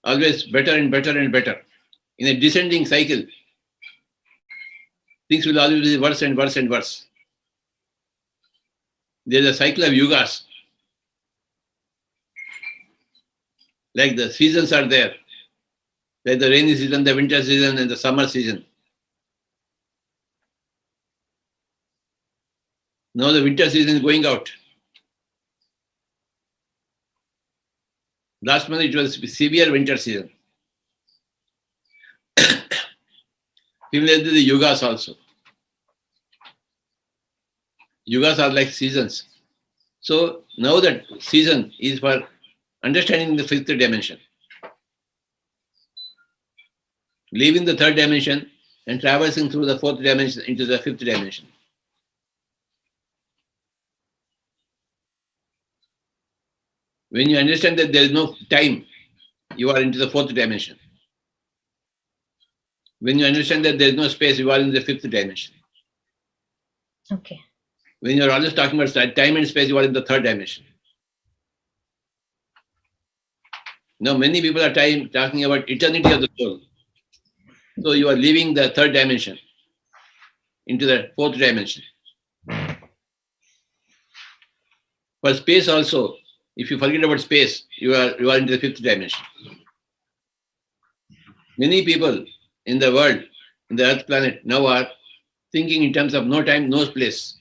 always better and better and better. In a descending cycle, things will always be worse and worse and worse. There's a cycle of yugas. Like the seasons are there. Like the rainy season, the winter season, and the summer season. Now the winter season is going out. Last month it was severe winter season. Similarly, the yugas also. Yugas are like seasons. So now that season is for understanding the fifth dimension. Leaving the third dimension and traversing through the fourth dimension into the fifth dimension. When you understand that there is no time, you are into the fourth dimension. When you understand that there is no space, you are in the fifth dimension. Okay. When you are always talking about time and space, you are in the third dimension. Now, many people are talking about eternity of the soul. So you are leaving the third dimension into the fourth dimension. For space also, if you forget about space, you are into the fifth dimension. Many people in the world, in the Earth planet, now are thinking in terms of no time, no place,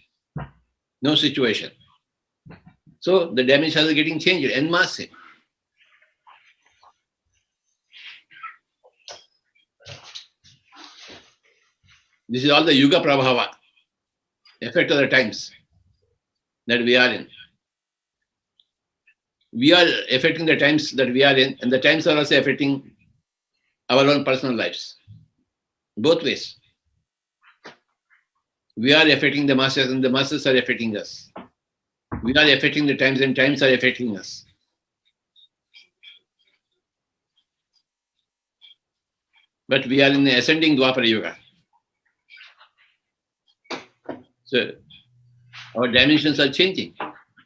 no situation. So the dimensions are getting changed en masse. This is all the Yuga Prabhava, effect of the times that we are in. We are affecting the times that we are in, and the times are also affecting our own personal lives. Both ways. We are affecting the masses, and the masses are affecting us. We are affecting the times, and times are affecting us. But we are in the ascending Dwapara Yuga. So our dimensions are changing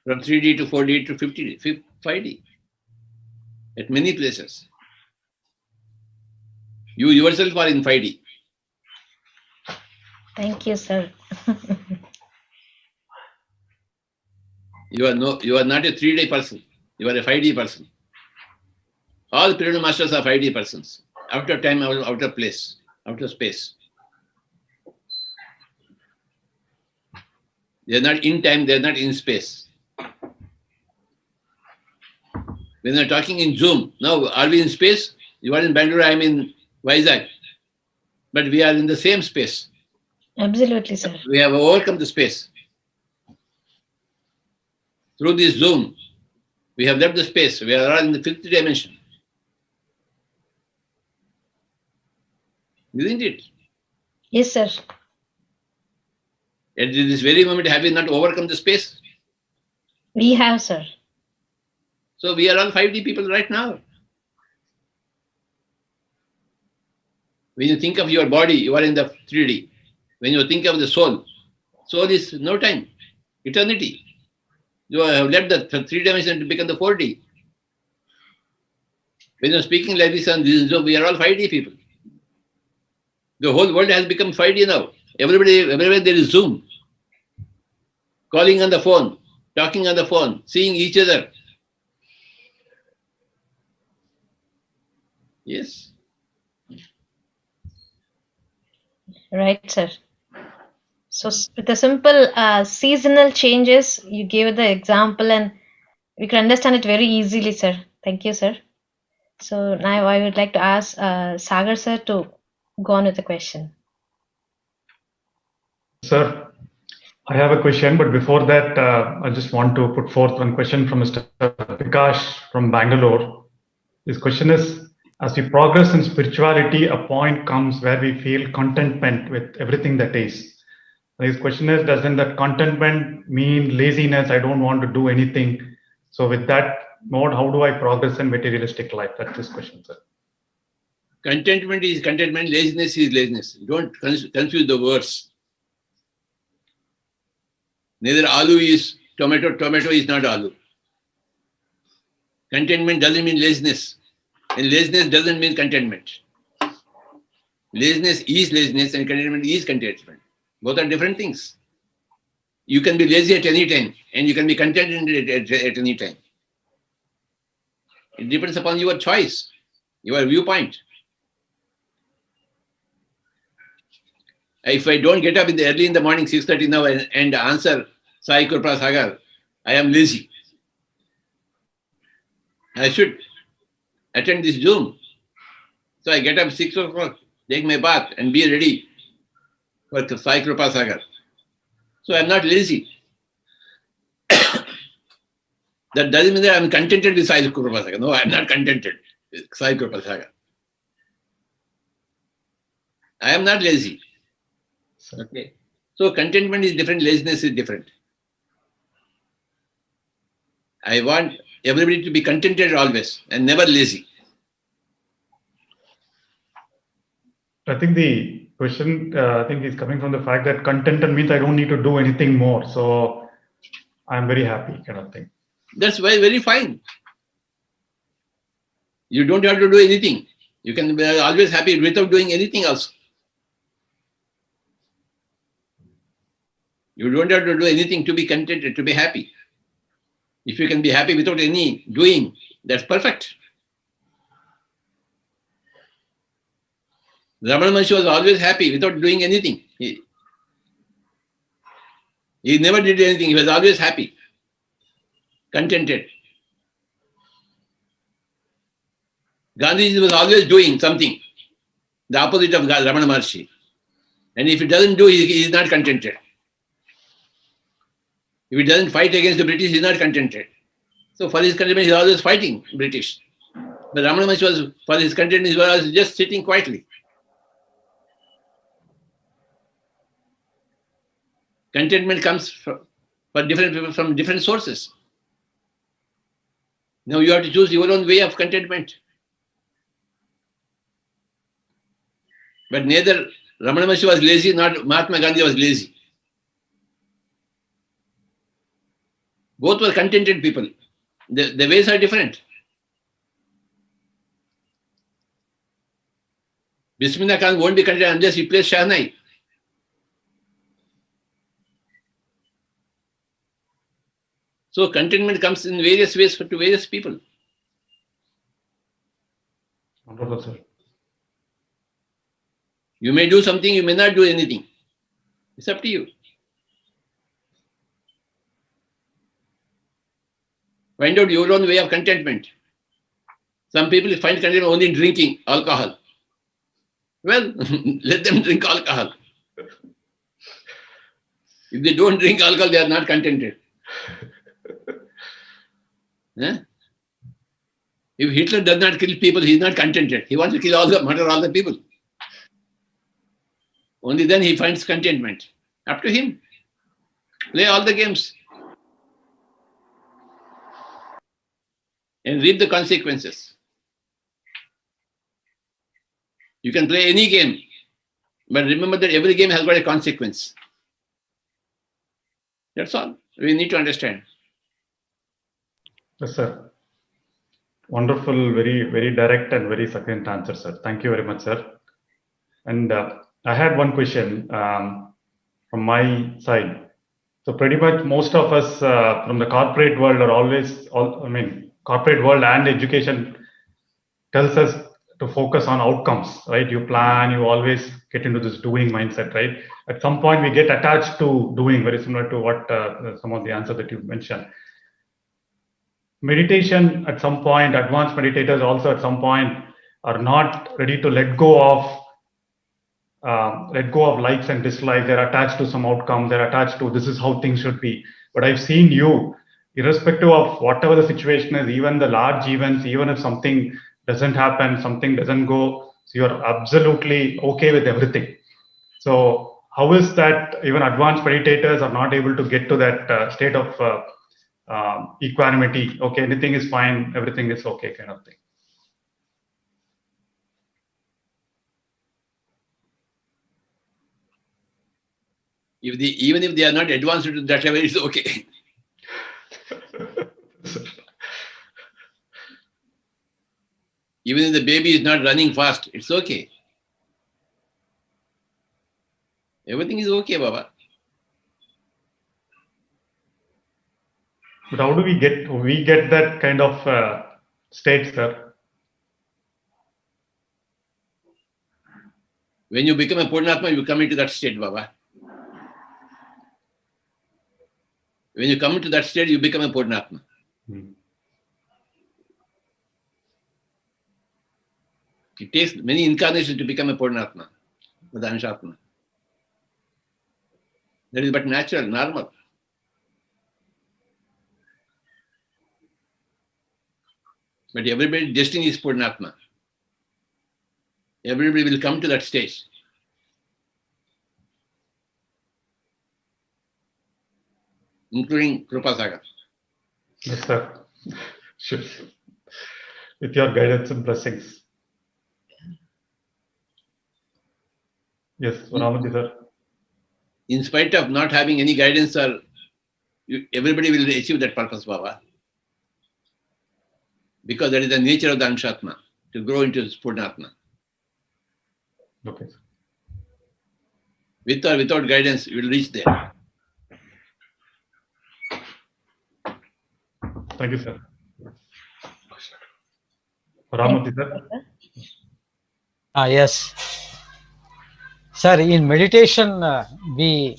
from 3D to 4D to 5D at many places. You yourself are in 5D. Thank you, sir. You are not a 3D person. You are a 5D person. All pyramid masters are 5D persons. Out of time, out of place, out of space. They are not in time, they are not in space. When they are talking in Zoom, now are we in space? You are in Bangalore, I am in Vizag. But we are in the same space. Absolutely, sir. We have overcome the space. Through this Zoom, we have left the space. We are all in the fifth dimension. Isn't it? Yes, sir. At this very moment, have we not overcome the space? We have, sir. So we are all 5D people right now. When you think of your body, you are in the 3D. When you think of the soul, soul is no time, eternity. You have left the 3 dimension to become the 4D. When you're speaking like this on this Zoom, we are all 5D people. The whole world has become 5D now. Everywhere there is Zoom. Calling on the phone, talking on the phone, seeing each other. Yes. Right, sir. So with the simple seasonal changes, you gave the example and we can understand it very easily, sir. Thank you, sir. So now I would like to ask Sagar, sir, to go on with the question. Sir, I have a question, but before that, I just want to put forth one question from Mr. Vikash from Bangalore. His question is, as we progress in spirituality, a point comes where we feel contentment with everything that is. His question is, doesn't that contentment mean laziness? I don't want to do anything. So with that mode, how do I progress in materialistic life? That's his question, sir. Contentment is contentment, laziness is laziness. Don't confuse the words. Neither aloo is tomato, tomato is not aloo. Contentment doesn't mean laziness. And laziness doesn't mean contentment. Laziness is laziness and contentment is contentment. Both are different things. You can be lazy at any time and you can be contented at any time. It depends upon your choice, your viewpoint. If I don't get up early in the morning, 6:30 now, and answer Sai Kripa Sagar, I am lazy. I should attend this Zoom. So I get up 6 o'clock, take my bath, and be ready for Sai Kripa Sagar. So I'm not lazy. That doesn't mean that I'm contented with Sai Kripa Sagar. No, I'm not contented with Sai Kripa Sagar. I am not lazy. Okay. So contentment is different, laziness is different. I want everybody to be contented always and never lazy. I think the question, I think is coming from the fact that contented means I don't need to do anything more. So I'm very happy kind of thing. That's very, very fine. You don't have to do anything. You can be always happy without doing anything else. You don't have to do anything to be contented, to be happy. If you can be happy without any doing, that's perfect. Ramana Maharshi was always happy without doing anything. He never did anything. He was always happy, contented. Gandhiji was always doing something, the opposite of Ramana Maharshi. And if he doesn't do, he is not contented. If he doesn't fight against the British, he is not contented. So for his contentment, he is always fighting British. But Ramana Maharshi was, for his contentment, he was just sitting quietly. Contentment comes for different people from different sources. Now you have to choose your own way of contentment. But neither Ramana Maharshi was lazy, nor Mahatma Gandhi was lazy. Both were contented people. The ways are different. Bismillah Khan won't be contented unless he plays Shahnai. So contentment comes in various ways to various people. Wonderful, sir. You may do something, you may not do anything. It's up to you. Find out your own way of contentment. Some people find contentment only in drinking alcohol. Well, let them drink alcohol. If they don't drink alcohol, they are not contented. If Hitler does not kill people, he is not contented. He wants to kill murder all the people. Only then he finds contentment. Up to him. Play all the games. And reap the consequences. You can play any game, but remember that every game has got a consequence. That's all we need to understand. Yes, sir. Wonderful, very, very direct and very succinct answer, sir. Thank you very much, sir. And I had one question from my side. So pretty much most of us from the corporate world are always, corporate world and education tells us to focus on outcomes, right? You plan, you always get into this doing mindset, right? At some point we get attached to doing, very similar to what some of the answers that you mentioned. Meditation at some point, advanced meditators also at some point are not ready to let go of likes and dislikes. They're attached to some outcome. They're attached to this is how things should be. But I've seen you, irrespective of whatever the situation is, even the large events, even if something doesn't happen, something doesn't go, so you're absolutely okay with everything. So how is that even advanced meditators are not able to get to that state of equanimity? Okay, anything is fine, everything is okay kind of thing. Even if they are not advanced to that level, it's okay. Even if the baby is not running fast, it's okay. Everything is okay, Baba. But how do we get that kind of state, sir? When you become a Purnatma, you come into that state, Baba. When you come into that state, you become a Purnatma. It takes many incarnations to become a Purnatma, the Anshatma. That is but natural, normal. But everybody's destiny is Purnatma. Everybody will come to that stage. Including Krupasagar. Yes, sir. Sure. With your guidance and blessings. Yes, Ramati, sir. In spite of not having any guidance, everybody will achieve that purpose, Baba. Because that is the nature of the Anshatma, to grow into Purnatma. Okay. With or without guidance, you will reach there. Thank you, sir. Ramati, sir. Yes. Sir, in meditation, we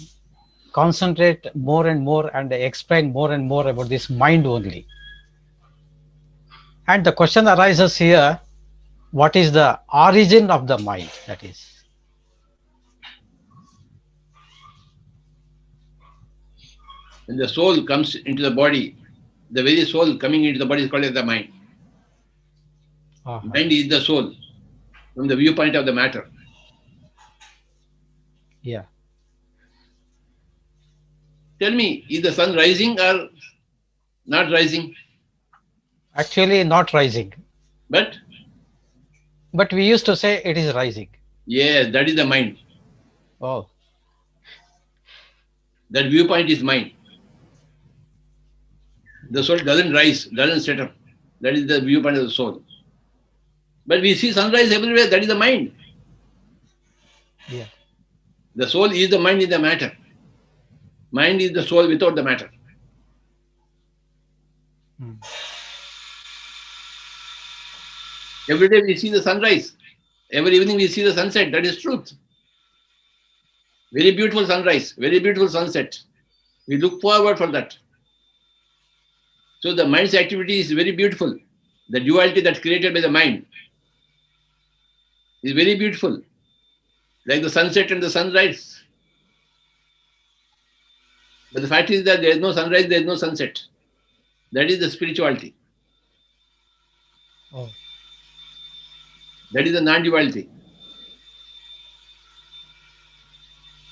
concentrate more and more and explain more and more about this mind only. And the question arises here, what is the origin of the mind? That is. When the soul comes into the body, the very soul coming into the body is called as the mind. Mind is the soul from the viewpoint of the matter. Yeah. Tell me, is the sun rising or not rising? Actually, not rising. But we used to say it is rising. yes, that is the mind. Oh. That viewpoint is mind. The soul doesn't rise, doesn't set up. That is the viewpoint of the soul. But we see sunrise everywhere, that is the mind. Yeah. The soul is the mind in the matter. Mind is the soul without the matter. Every day we see the sunrise. Every evening we see the sunset. That is truth. Very beautiful sunrise, very beautiful sunset. We look forward for that. So the mind's activity is very beautiful. The duality that's created by the mind is very beautiful. Like the sunset and the sunrise. But the fact is that there is no sunrise, there is no sunset. That is the spirituality. Oh. That is the non-duality.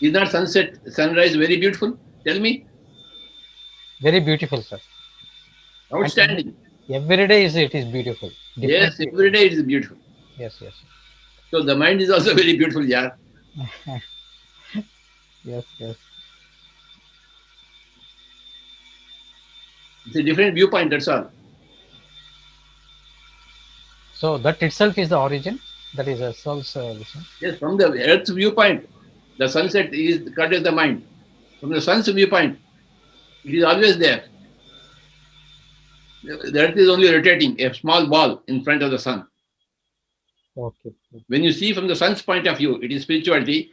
Is not sunset, sunrise very beautiful? Tell me. Very beautiful, sir. Outstanding. Every day it is beautiful. Yes, every day it is beautiful. Yes, yes. So the mind is also very beautiful, yeah. Yes, yes. It's a different viewpoint, that's all. So that itself is the origin. That is a soul's vision. Yes, from the earth's viewpoint, the sunset is cut as the mind. From the sun's viewpoint, it is always there. The earth is only rotating, a small ball in front of the sun. Okay. When you see from the sun's point of view, it is spirituality,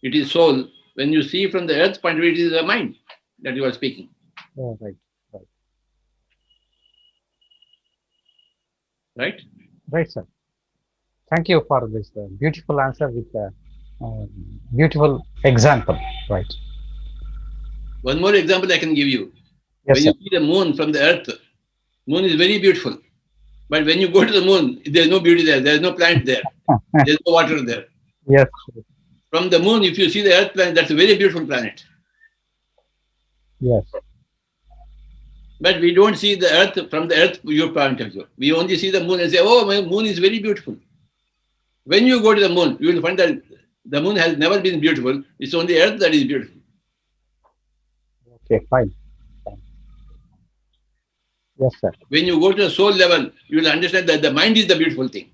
it is soul. When you see from the earth's point of view, it is the mind that you are speaking. Oh, right, right. Right? Right, sir. Thank you for this beautiful answer with a beautiful example. Right. One more example I can give you. Yes, when sir. you see the moon from the earth, moon is very beautiful. But when you go to the moon, there's no beauty there. There's no plant there. There's no water there. Yes. From the moon, if you see the earth planet, that's a very beautiful planet. Yes. But we don't see the earth from the earth viewpoint of view. We only see the moon and say, oh, my moon is very beautiful. When you go to the moon, you will find that the moon has never been beautiful. It's only earth that is beautiful. Okay, fine. Yes, sir. When you go to the soul level, you will understand that the mind is the beautiful thing.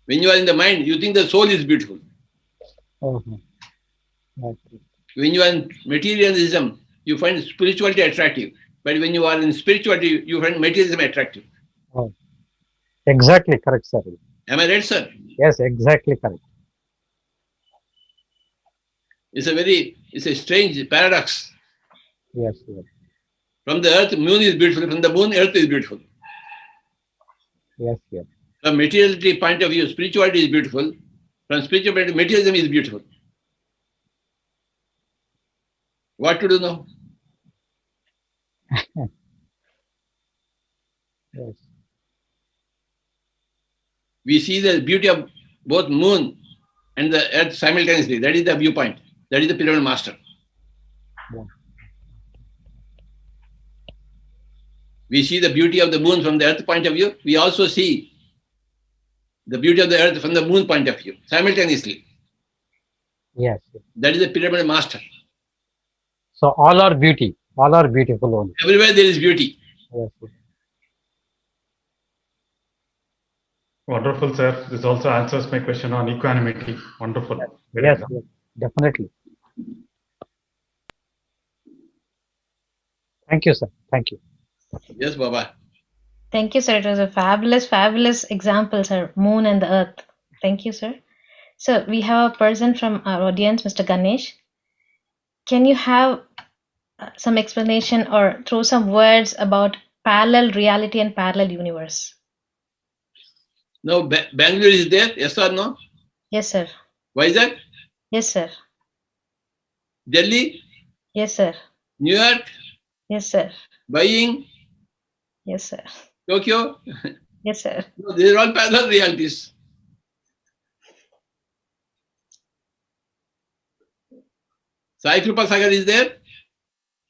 When you are in the mind, you think the soul is beautiful. Okay. When you are in materialism, you find spirituality attractive. But when you are in spirituality, you find materialism attractive. Oh. Exactly correct, sir. Am I right, sir? Yes, exactly correct. It's a strange paradox. Yes, yes. From the earth, moon is beautiful. From the moon, earth is beautiful. Yes, yes. From materiality point of view, spirituality is beautiful. From spiritual point of view, materialism is beautiful. What to do now? Yes. We see the beauty of both moon and the earth simultaneously. That is the viewpoint. That is the pyramid master. Yeah. We see the beauty of the moon from the earth point of view. We also see the beauty of the earth from the moon point of view simultaneously. Yes. That is the pyramid master. So all are beauty. All are beautiful only. Everywhere there is beauty. Yes. Wonderful, sir. This also answers my question on equanimity. Wonderful. Very Yes, well. yes, definitely. Thank you, sir. Thank you. Yes, Baba. Thank you, sir. It was a fabulous, fabulous example, sir. Moon and the earth. Thank you, sir. So we have a person from our audience, Mr. Ganesh. Can you have some explanation or throw some words about parallel reality and parallel universe? Now, Bangalore is there? Yes or no? Yes, sir. Why is that? Yes, sir. Delhi? Yes, sir. New York? Yes, sir. Beijing? Yes, sir. Tokyo? Yes, sir. No, these are all parallel realities. Sai Kripa Sagar is there?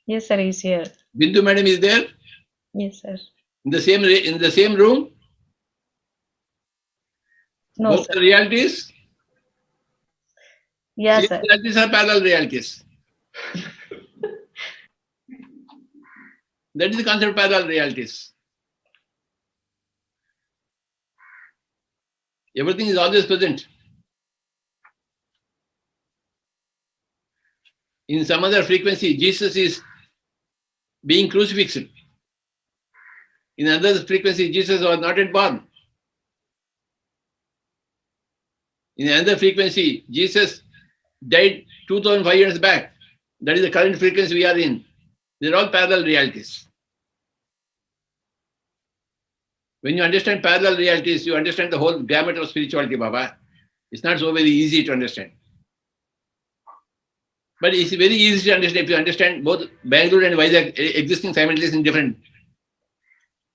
Yes, sir. He's here. Bindu Madam is there? Yes, sir. In the same room? No, Both sir. the realities? Yes, Same sir. realities are parallel realities. That is the concept of parallel realities. Everything is always present. In some other frequency, Jesus is being crucifixed. In another frequency, Jesus was not yet born. In another frequency, Jesus died 2005 years back. That is the current frequency we are in. They're all parallel realities. When you understand parallel realities, you understand the whole gamut of spirituality, Baba. It's not so very easy to understand. But it's very easy to understand if you understand both Bangalore and Vizag existing simultaneously in different.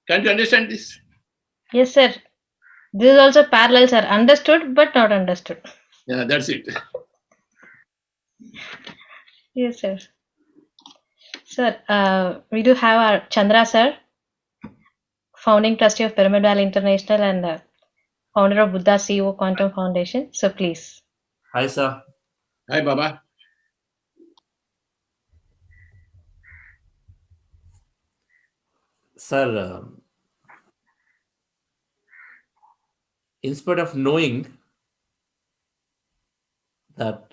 Can't you understand this? Yes, sir. This is also parallels are understood but not understood. Yeah, that's it. Yes, sir. Sir, we do have our Chandra, sir, founding trustee of Pyramid Valley International and founder of Buddha CEO Quantum Foundation. So please. Hi, sir. Hi, Baba. Sir, in spite of knowing that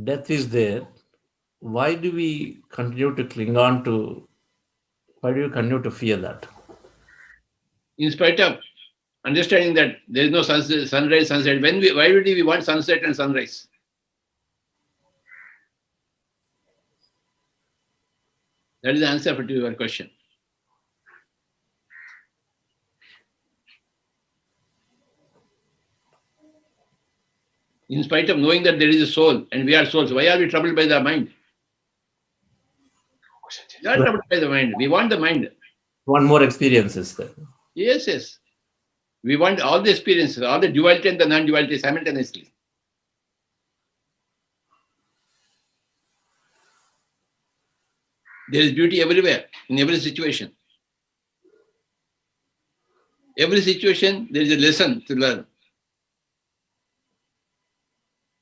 death is there, why do we continue to cling on to, why do we continue to fear that? In spite of understanding that there is no sunset, sunrise, sunset, why would we want sunset and sunrise? That is the answer to your question. In spite of knowing that there is a soul and we are souls, why are we troubled by the mind? We are troubled by the mind. We want the mind. One more experiences there. Yes, yes. We want all the experiences, all the duality and the non-duality simultaneously. There is beauty everywhere, in every situation. Every situation, there is a lesson to learn.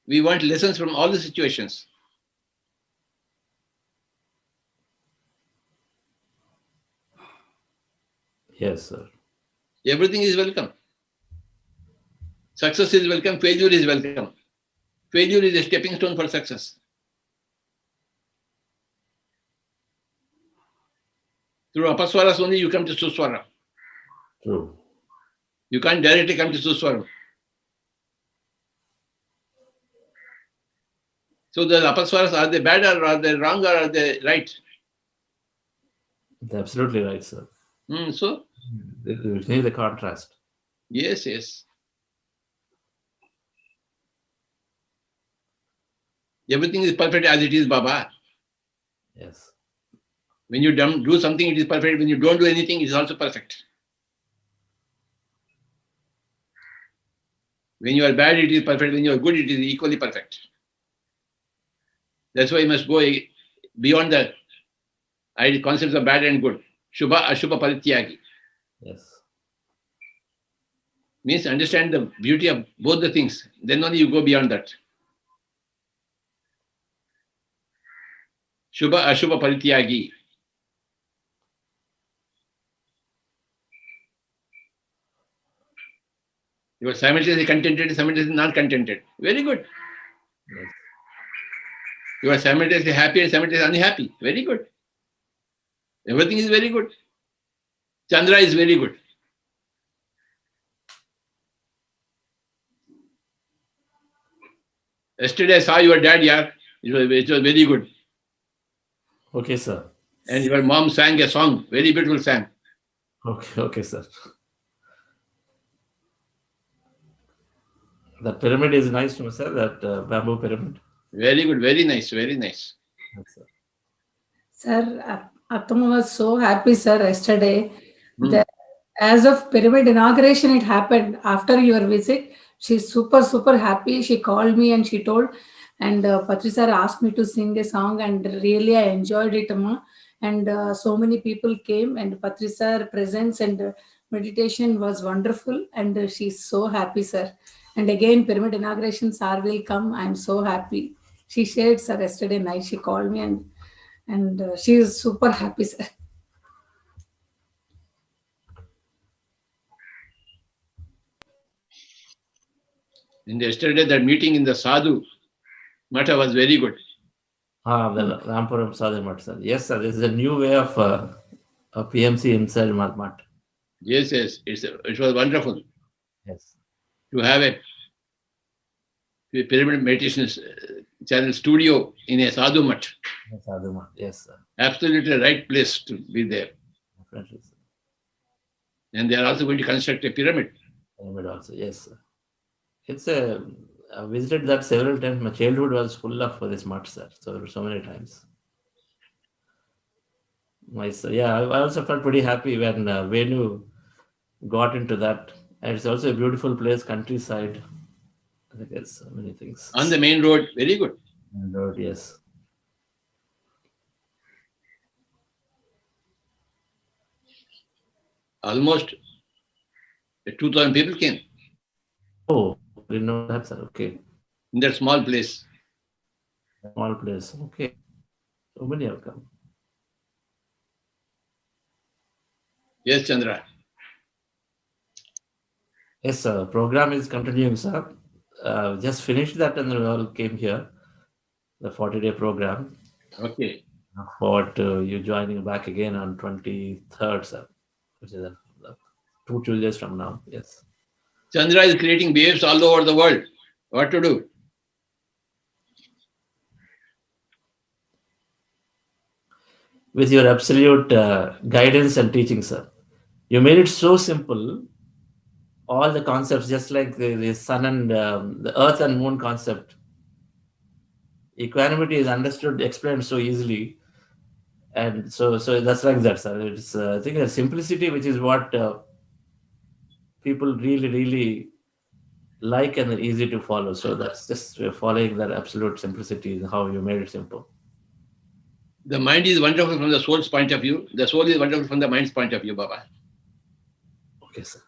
We want lessons from all the situations. Yes, sir. Everything is welcome. Success is welcome, failure is welcome. Failure is a stepping stone for success. Through apaswaras only you come to suswara. True. You can't directly come to suswara. So the apaswaras, are they bad or are they wrong or are they right? That's absolutely right, sir. So See the contrast. Yes, yes. Everything is perfect as it is, Baba. Yes. When you do something, it is perfect. When you don't do anything, it is also perfect. When you are bad, it is perfect. When you are good, it is equally perfect. That's why you must go beyond the concepts of bad and good. Shubha, Ashubha, Parityagi. Yes. Means understand the beauty of both the things. Then only you go beyond that. Shubha, Ashubha, Parityagi. You are simultaneously contented, simultaneously not contented. Very good. Yes. You are simultaneously happy and simultaneously unhappy. Very good. Everything is very good. Chandra is very good. Yesterday I saw your dad, yeah. It was very good. Okay, sir. And your mom sang a song, very beautiful song. Okay, sir. That pyramid is nice to me, sir. That bamboo pyramid. Very good, very nice, very nice. Yes, sir. Sir, Atma was so happy, sir, yesterday. Hmm. As of pyramid inauguration, it happened after your visit. She's super happy. She called me and she told, and Patri sir asked me to sing a song, and really I enjoyed it, Amma. And so many people came, and Patri sir presence and meditation was wonderful, and she's so happy, sir. And again, pyramid inauguration, sir will come. I'm so happy. She shared, sir, yesterday night. She called me and she is super happy, sir. And yesterday that meeting in the Sadhu Mata was very good. The Rampuram Sadhu Mat, sir. Yes, sir. This is a new way of a PMC inside Mat. Yes, yes. It was wonderful Yes. to have a pyramid meditation channel studio in a Sadhu Mat. Sadhu Mat. Yes, sir. Absolutely right place to be there. Definitely, sir. And they are also going to construct a pyramid. Pyramid also, yes, sir. It's I visited that several times. My childhood was full of this mat, sir. So many times. I also felt pretty happy when Venu got into that. And it's also a beautiful place, countryside. I think there's so many things. On the main road, very good. Main road, yes. Almost 2,000 people came Oh, didn't know that, sir. Okay. in that small place. Small place. Okay. So many have come. Yes, Chandra. Yes, sir. Program is continuing, sir. Just finished that and then we all came here. The 40-day program. Okay. Look forward to you joining back again on 23rd, sir. Which is 2 Tuesdays from now. Yes. Chandra is creating waves all over the world. What to do? With your absolute guidance and teaching, sir. You made it so simple. All the concepts, just like the sun and the earth and moon concept. Equanimity is understood, explained so easily. And so that's like that, sir. It's I think the simplicity, which is what people really like and easy to follow. So that's just following that absolute simplicity is how you made it simple. The mind is wonderful from the soul's point of view. The soul is wonderful from the mind's point of view, Baba. Okay, sir.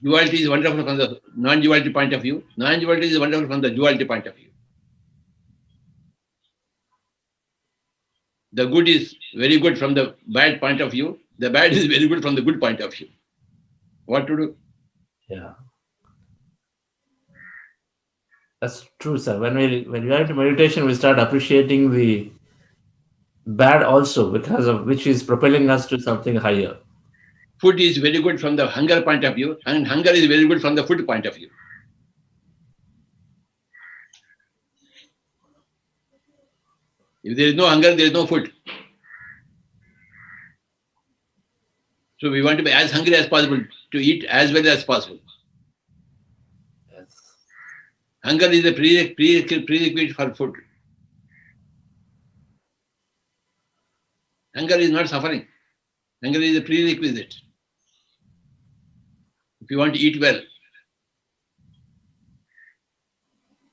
Duality is wonderful from the non-duality point of view. Non-duality is wonderful from the duality point of view. The good is very good from the bad point of view. The bad is very good from the good point of view. What to do? Yeah. That's true, sir. When we are into meditation, we start appreciating the bad also, because of which is propelling us to something higher. Food is very good from the hunger point of view, and hunger is very good from the food point of view. If there is no hunger, there is no food. So we want to be as hungry as possible, to eat as well as possible. Yes. Hunger is a prerequisite for food. Hunger is not suffering. Hunger is a prerequisite. If you want to eat well.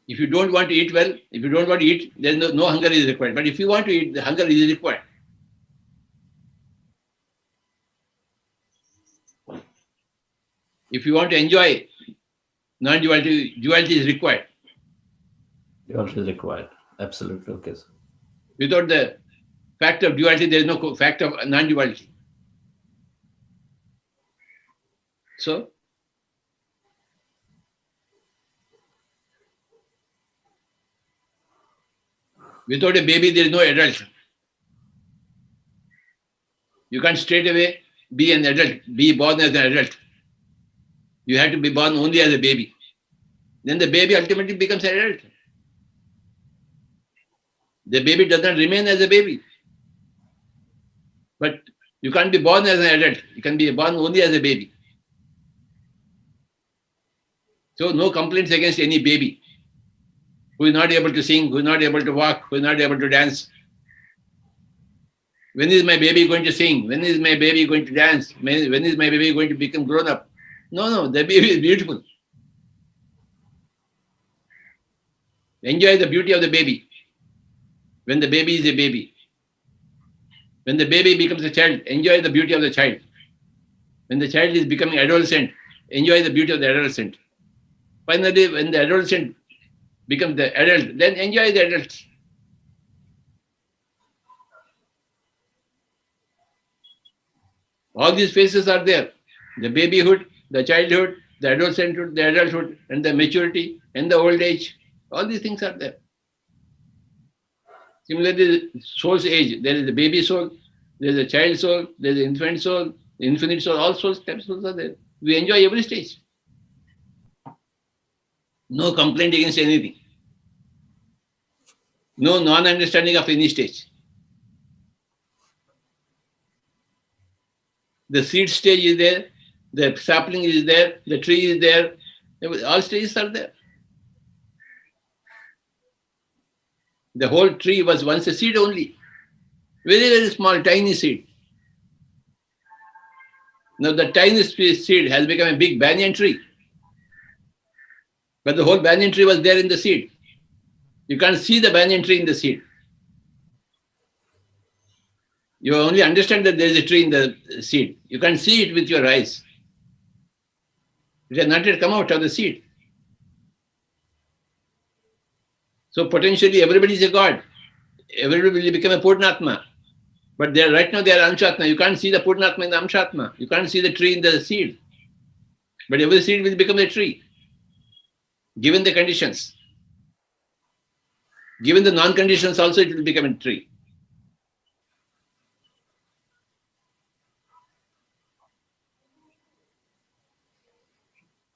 If you don't want to eat well, if you don't want to eat, then no hunger is required. But if you want to eat, the hunger is required. If you want to enjoy non-duality, duality is required. Duality is required. Absolutely. Okay, sir. Without the fact of duality, there is no fact of non-duality. So, without a baby, there is no adult. You can't straight away be an adult, be born as an adult. You have to be born only as a baby. Then the baby ultimately becomes an adult. The baby does not remain as a baby. But you can't be born as an adult. You can be born only as a baby. So no complaints against any baby who is not able to sing, who is not able to walk, who is not able to dance. When is my baby going to sing? When is my baby going to dance? When is my baby going to become grown up? No, the baby is beautiful. Enjoy the beauty of the baby. When the baby is a baby. When the baby becomes a child, enjoy the beauty of the child. When the child is becoming adolescent, enjoy the beauty of the adolescent. Finally, when the adolescent becomes the adult, then enjoy the adult. All these phases are there. The babyhood, the childhood, the adolescenthood, the adulthood, and the maturity, and the old age. All these things are there. Similarly, the soul's age. There is the baby soul, there is a child soul, there is the infant soul, the infinite soul, all souls, types souls are there. We enjoy every stage. No complaint against anything. No non-understanding of any stage. The seed stage is there, the sapling is there, the tree is there, all stages are there. The whole tree was once a seed only. Very, very small, tiny seed. Now the tiny seed has become a big banyan tree. But the whole banyan tree was there in the seed. You can't see the banyan tree in the seed. You only understand that there is a tree in the seed. You can't see it with your eyes. It has not yet come out of the seed. So potentially everybody is a god. Everybody will become a Purnatma. But right now they are Amshatma. You can't see the Purnatma in the Amshatma. You can't see the tree in the seed. But every seed will become a tree, given the conditions. Given the non-conditions also, it will become a tree.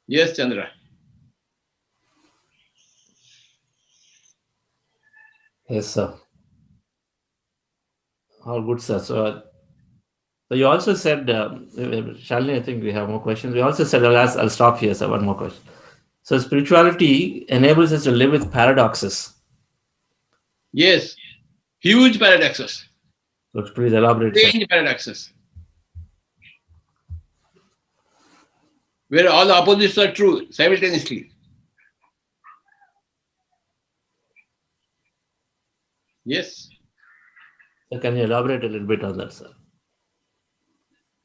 Yes, Chandra. Yes, sir. All good, sir. So you also said, Shalini, I think we have more questions. We also said, I'll stop here, sir. One more question. So spirituality enables us to live with paradoxes. Yes, huge paradoxes. So please elaborate. Strange paradoxes. Where all the opposites are true simultaneously. Yes. So can you elaborate a little bit on that, sir?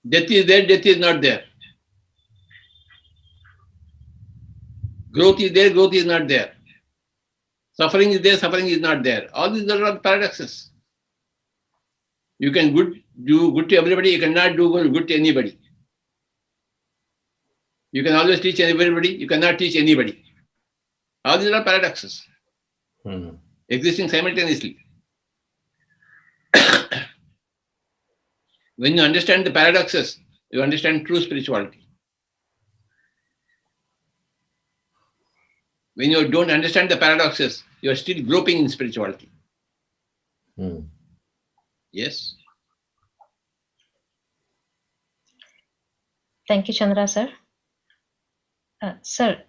Death is there, death is not there. Growth is there, growth is not there. Suffering is there, suffering is not there. All these are all paradoxes. You can do good to everybody, you cannot do good to anybody. You can always teach everybody, you cannot teach anybody. All these are paradoxes. Existing simultaneously. When you understand the paradoxes, you understand true spirituality. When you don't understand the paradoxes, you are still groping in spirituality. Yes. Thank you, Chandra sir. Sir,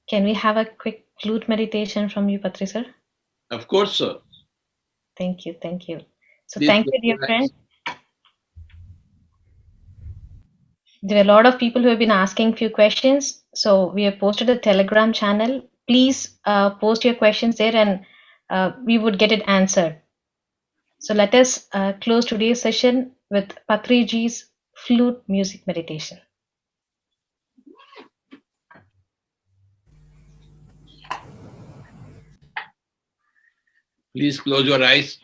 can we have a quick flute meditation from you, Patri sir? Of course, sir. Thank you, thank you. So Please thank close you, dear your friend. eyes. There are a lot of people who have been asking few questions. So we have posted a Telegram channel. Please post your questions there and we would get it answered. So let us close today's session with Patriji's flute music meditation. Please close your eyes,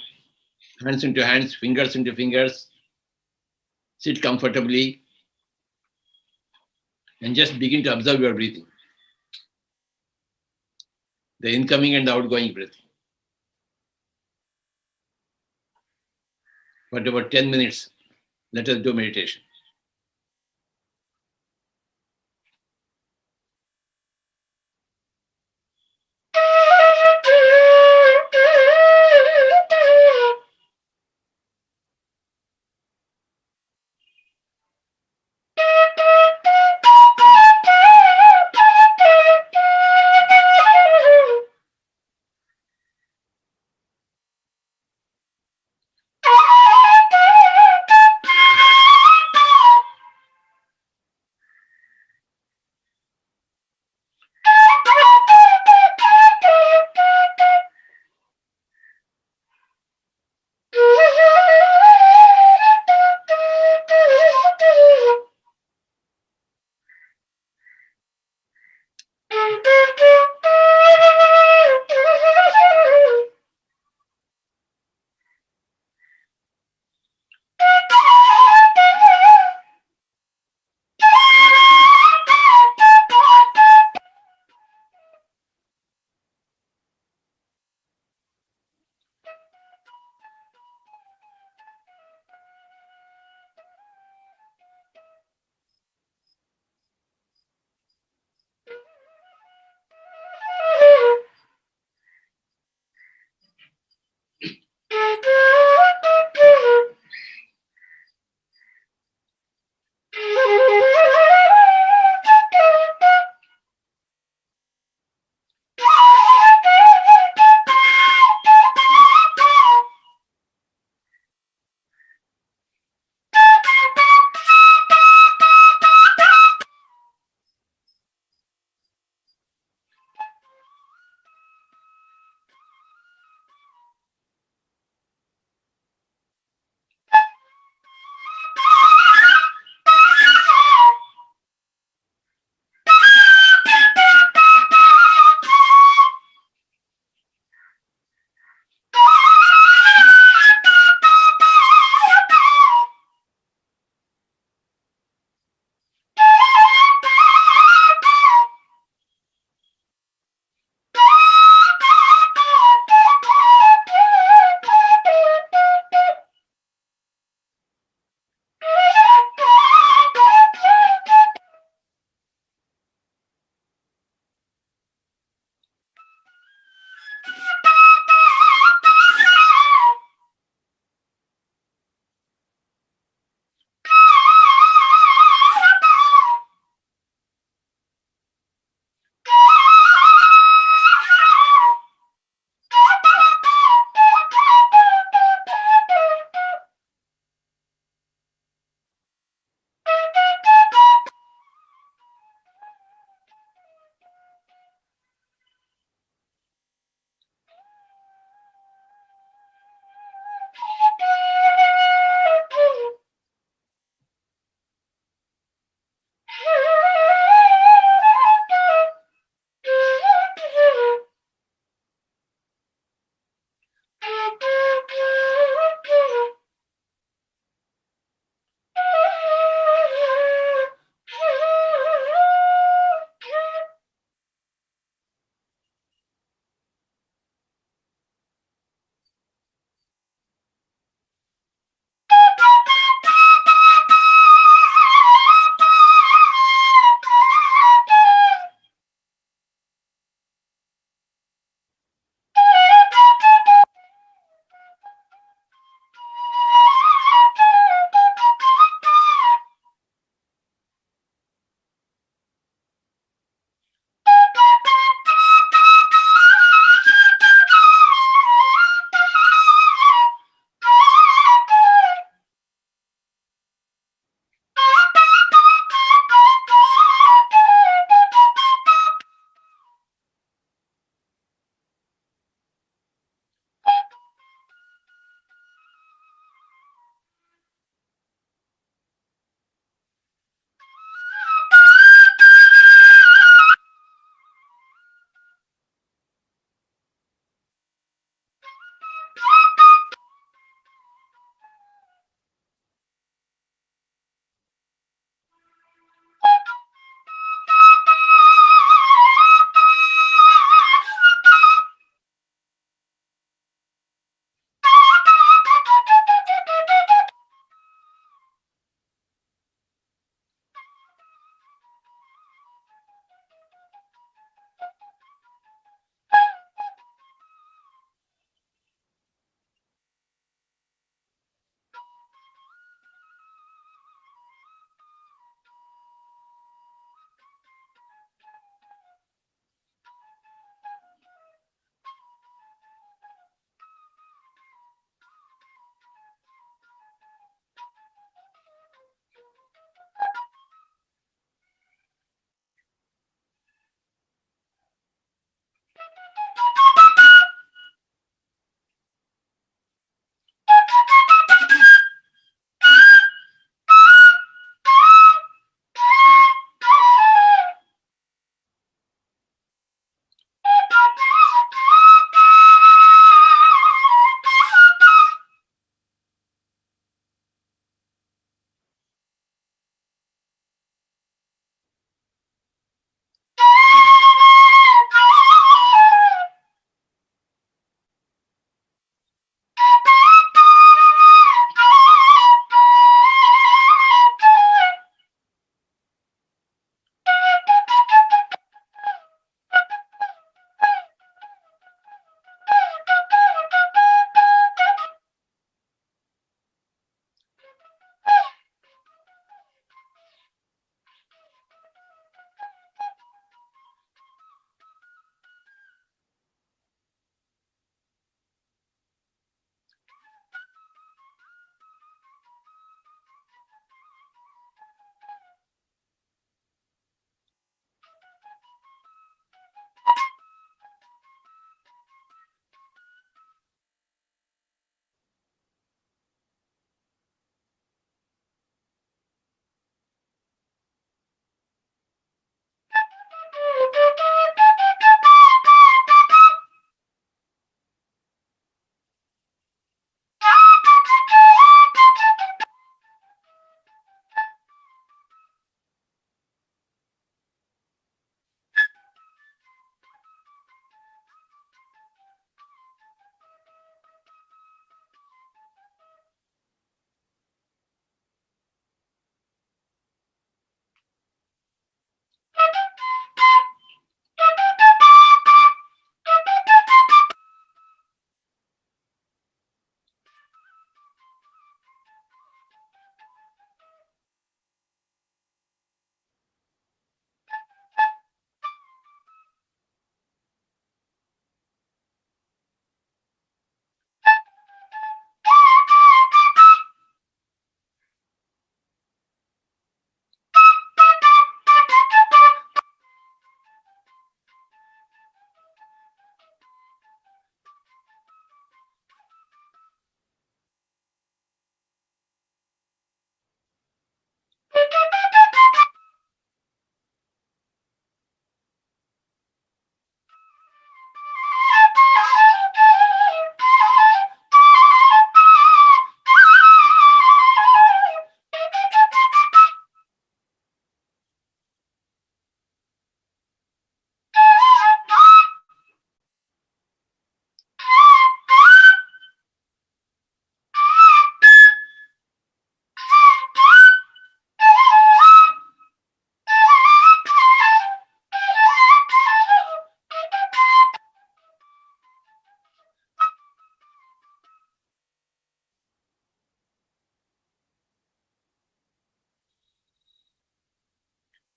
hands into hands, fingers into fingers. Sit comfortably and just begin to observe your breathing. The incoming and the outgoing breath. For about 10 minutes, let us do meditation.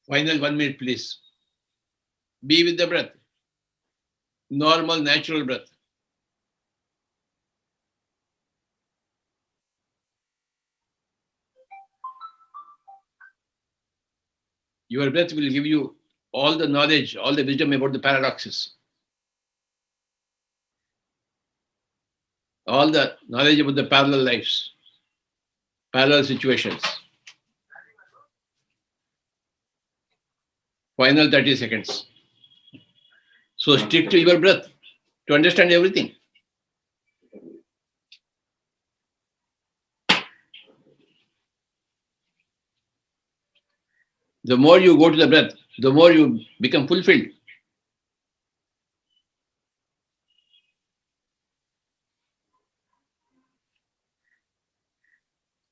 Final 1 minute, please. Be with the breath. Normal, natural breath. Your breath will give you all the knowledge, all the wisdom about the paradoxes. All the knowledge about the parallel lives, parallel situations. Final 30 seconds. So stick to your breath to understand everything. The more you go to the breath, the more you become fulfilled.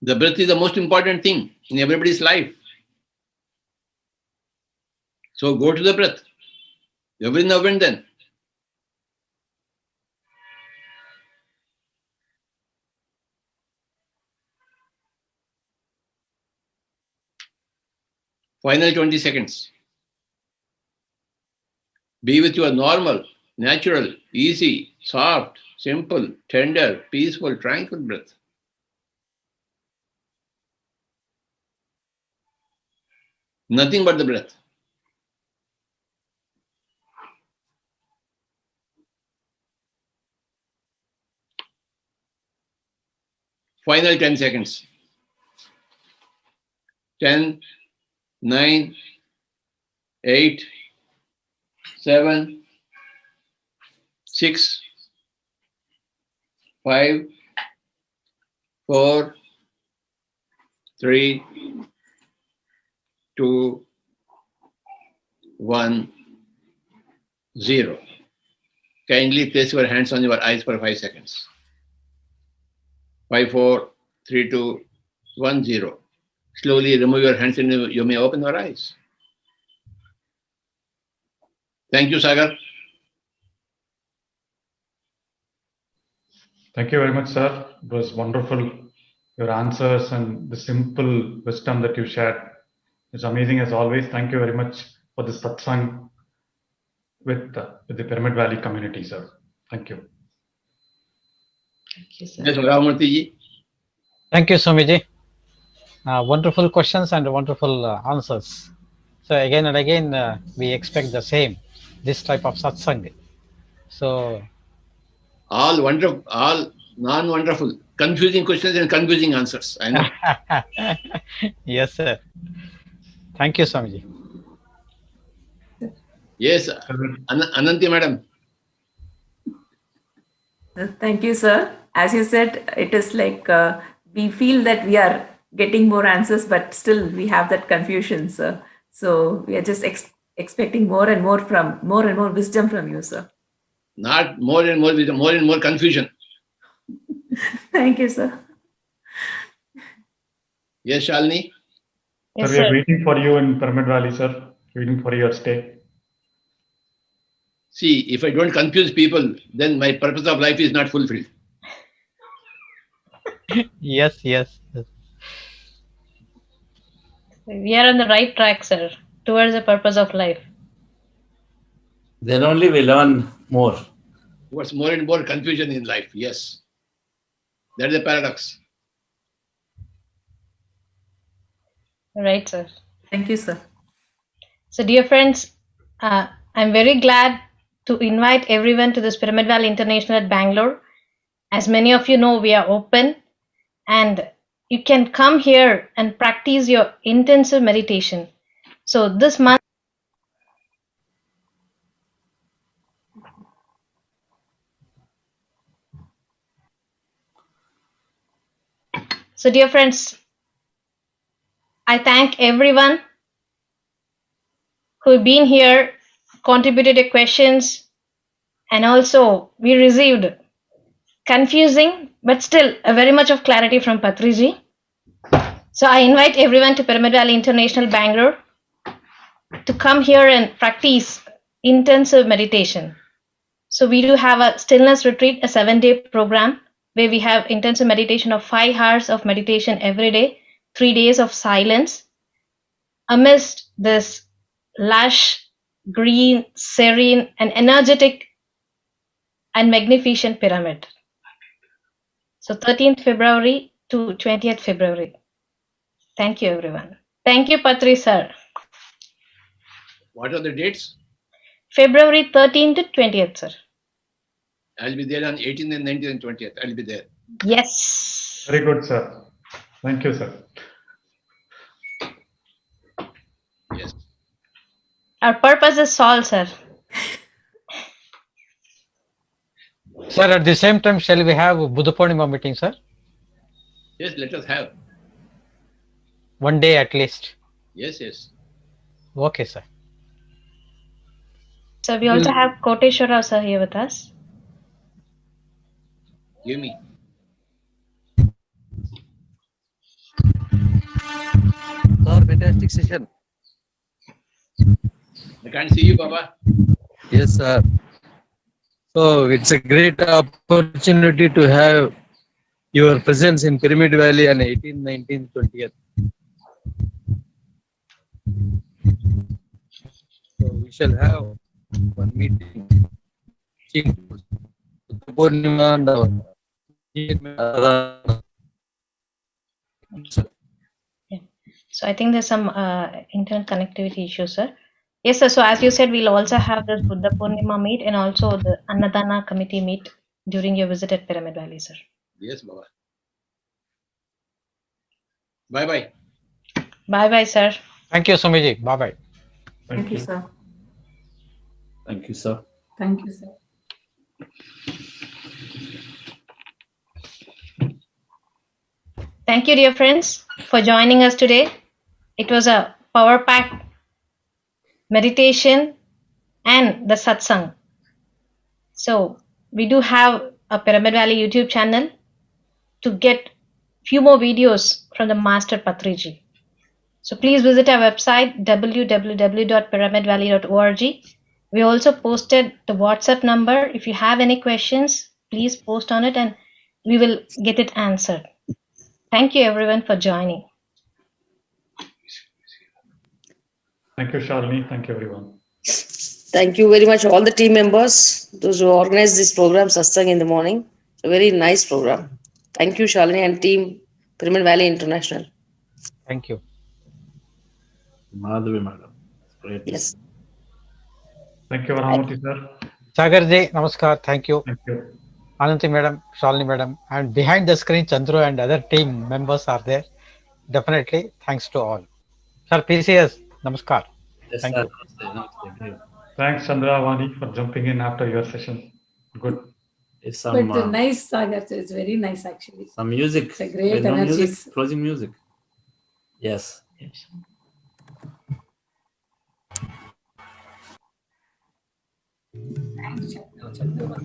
The breath is the most important thing in everybody's life. So go to the breath. Every now and then. Final 20 seconds. Be with your normal, natural, easy, soft, simple, tender, peaceful, tranquil breath. Nothing but the breath. Final 10 seconds. 10, 9, 8, 7, 6, 5, 4, 3, 2, 1, 0. Kindly place your hands on your eyes for 5 seconds. 5, 4, 3, 2, 1, 0. Slowly remove your hands and you may open your eyes. Thank you, Sagar. Thank you very much, sir. It was wonderful. Your answers and the simple wisdom that you shared is amazing as always. Thank you very much for the satsang with the Pyramid Valley community, sir. Thank you. Thank you, sir. Yes, Ramamurthy ji. Thank you, Swamiji. Wonderful questions and wonderful answers. So again and again, we expect the same, this type of satsang. So All wonderful, all non-wonderful, confusing questions and confusing answers. I know. yes, sir. Thank you, Swamiji. Yes, Ananti madam. Thank you, sir. As you said, it is like we feel that we are getting more answers, but still we have that confusion, sir. So we are just expecting more and more wisdom from you, sir. Not more and more wisdom, more and more confusion. Thank you, sir. Yes, Shalini. Yes, Sir, we are sir. waiting for you in Pyramid Valley, sir. Waiting for your stay. See, if I don't confuse people, then my purpose of life is not fulfilled. Yes, yes, yes. We are on the right track, sir, towards the purpose of life. Then only we learn more. What's more and more confusion in life? Yes. That is a paradox. Right, sir. Thank you, sir. So, dear friends, I'm very glad to invite everyone to this Pyramid Valley International at Bangalore. As many of you know, we are open and you can come here and practice your intensive meditation. So, this month, so dear friends, I thank everyone who've been here, contributed their questions, and also we received confusing but still a very much of clarity from Patriji. So I invite everyone to Pyramid Valley International Bangalore to come here and practice intensive meditation. So we do have a stillness retreat, a 7-day program where we have intensive meditation of 5 hours of meditation every day, 3 days of silence. amidst this lush, green, serene, and energetic and magnificent pyramid. So 13th February to 20th February. Thank you, everyone. Thank you, Patri sir. What are the dates? February 13th to 20th, sir. I'll be there on 18th and 19th and 20th. I'll be there. Yes. Very good, sir. Thank you, sir. Yes. Our purpose is solved, sir. Sir, at the same time, shall we have Buddha Purnima meeting, sir? Yes, let us have. One day at least. Yes, yes. Okay, sir. So we also have Koteshwara sir here with us. Give me. Sir, fantastic session. I can't see you, Baba. Yes, sir. So it's a great opportunity to have your presence in Pyramid Valley on 18th, 19th, 20th. So we shall have one meeting. Purnima and our So I think there's some internet connectivity issues, sir. Yes, sir. So as you said, we'll also have this Buddha Purnima meet and also the Annadana committee meet during your visit at Pyramid Valley, sir. Yes, Baba. Bye-bye. Bye-bye, sir. Thank you, Sumiji. Bye-bye. Thank you, sir. Thank you, sir. Thank you, sir. Thank you, dear friends, for joining us today. It was a power-packed meditation and the satsang. So we do have a Pyramid Valley YouTube channel to get few more videos from the Master Patriji. So please visit our website www.pyramidvalley.org. We also posted the WhatsApp number. If you have any questions, please post on it and we will get it answered. Thank you everyone for joining. Thank you, Shalini. Thank you, everyone. Thank you very much, all the team members, those who organized this program, Satsang in the morning. A very nice program. Thank you, Shalini and team, Pyramid Valley International. Thank you. Madhavi, madam. Great. Yes. Thank you, Varamati, sir. Sagar ji, namaskar. Thank you. Thank you. Ananti madam, Shalini madam, and behind the screen, Chandru and other team members are there. Definitely, thanks to all. Sir, PCS, namaskar. Yes, Thank sir. you. Namaste, namaste. Great. Thanks, Chandra Vani, for jumping in after your session. Good. It's some, But nice, Sagar. It's very nice, actually. some music. It's a great Background energy. music, closing music. Yes. Thanks, Chandra.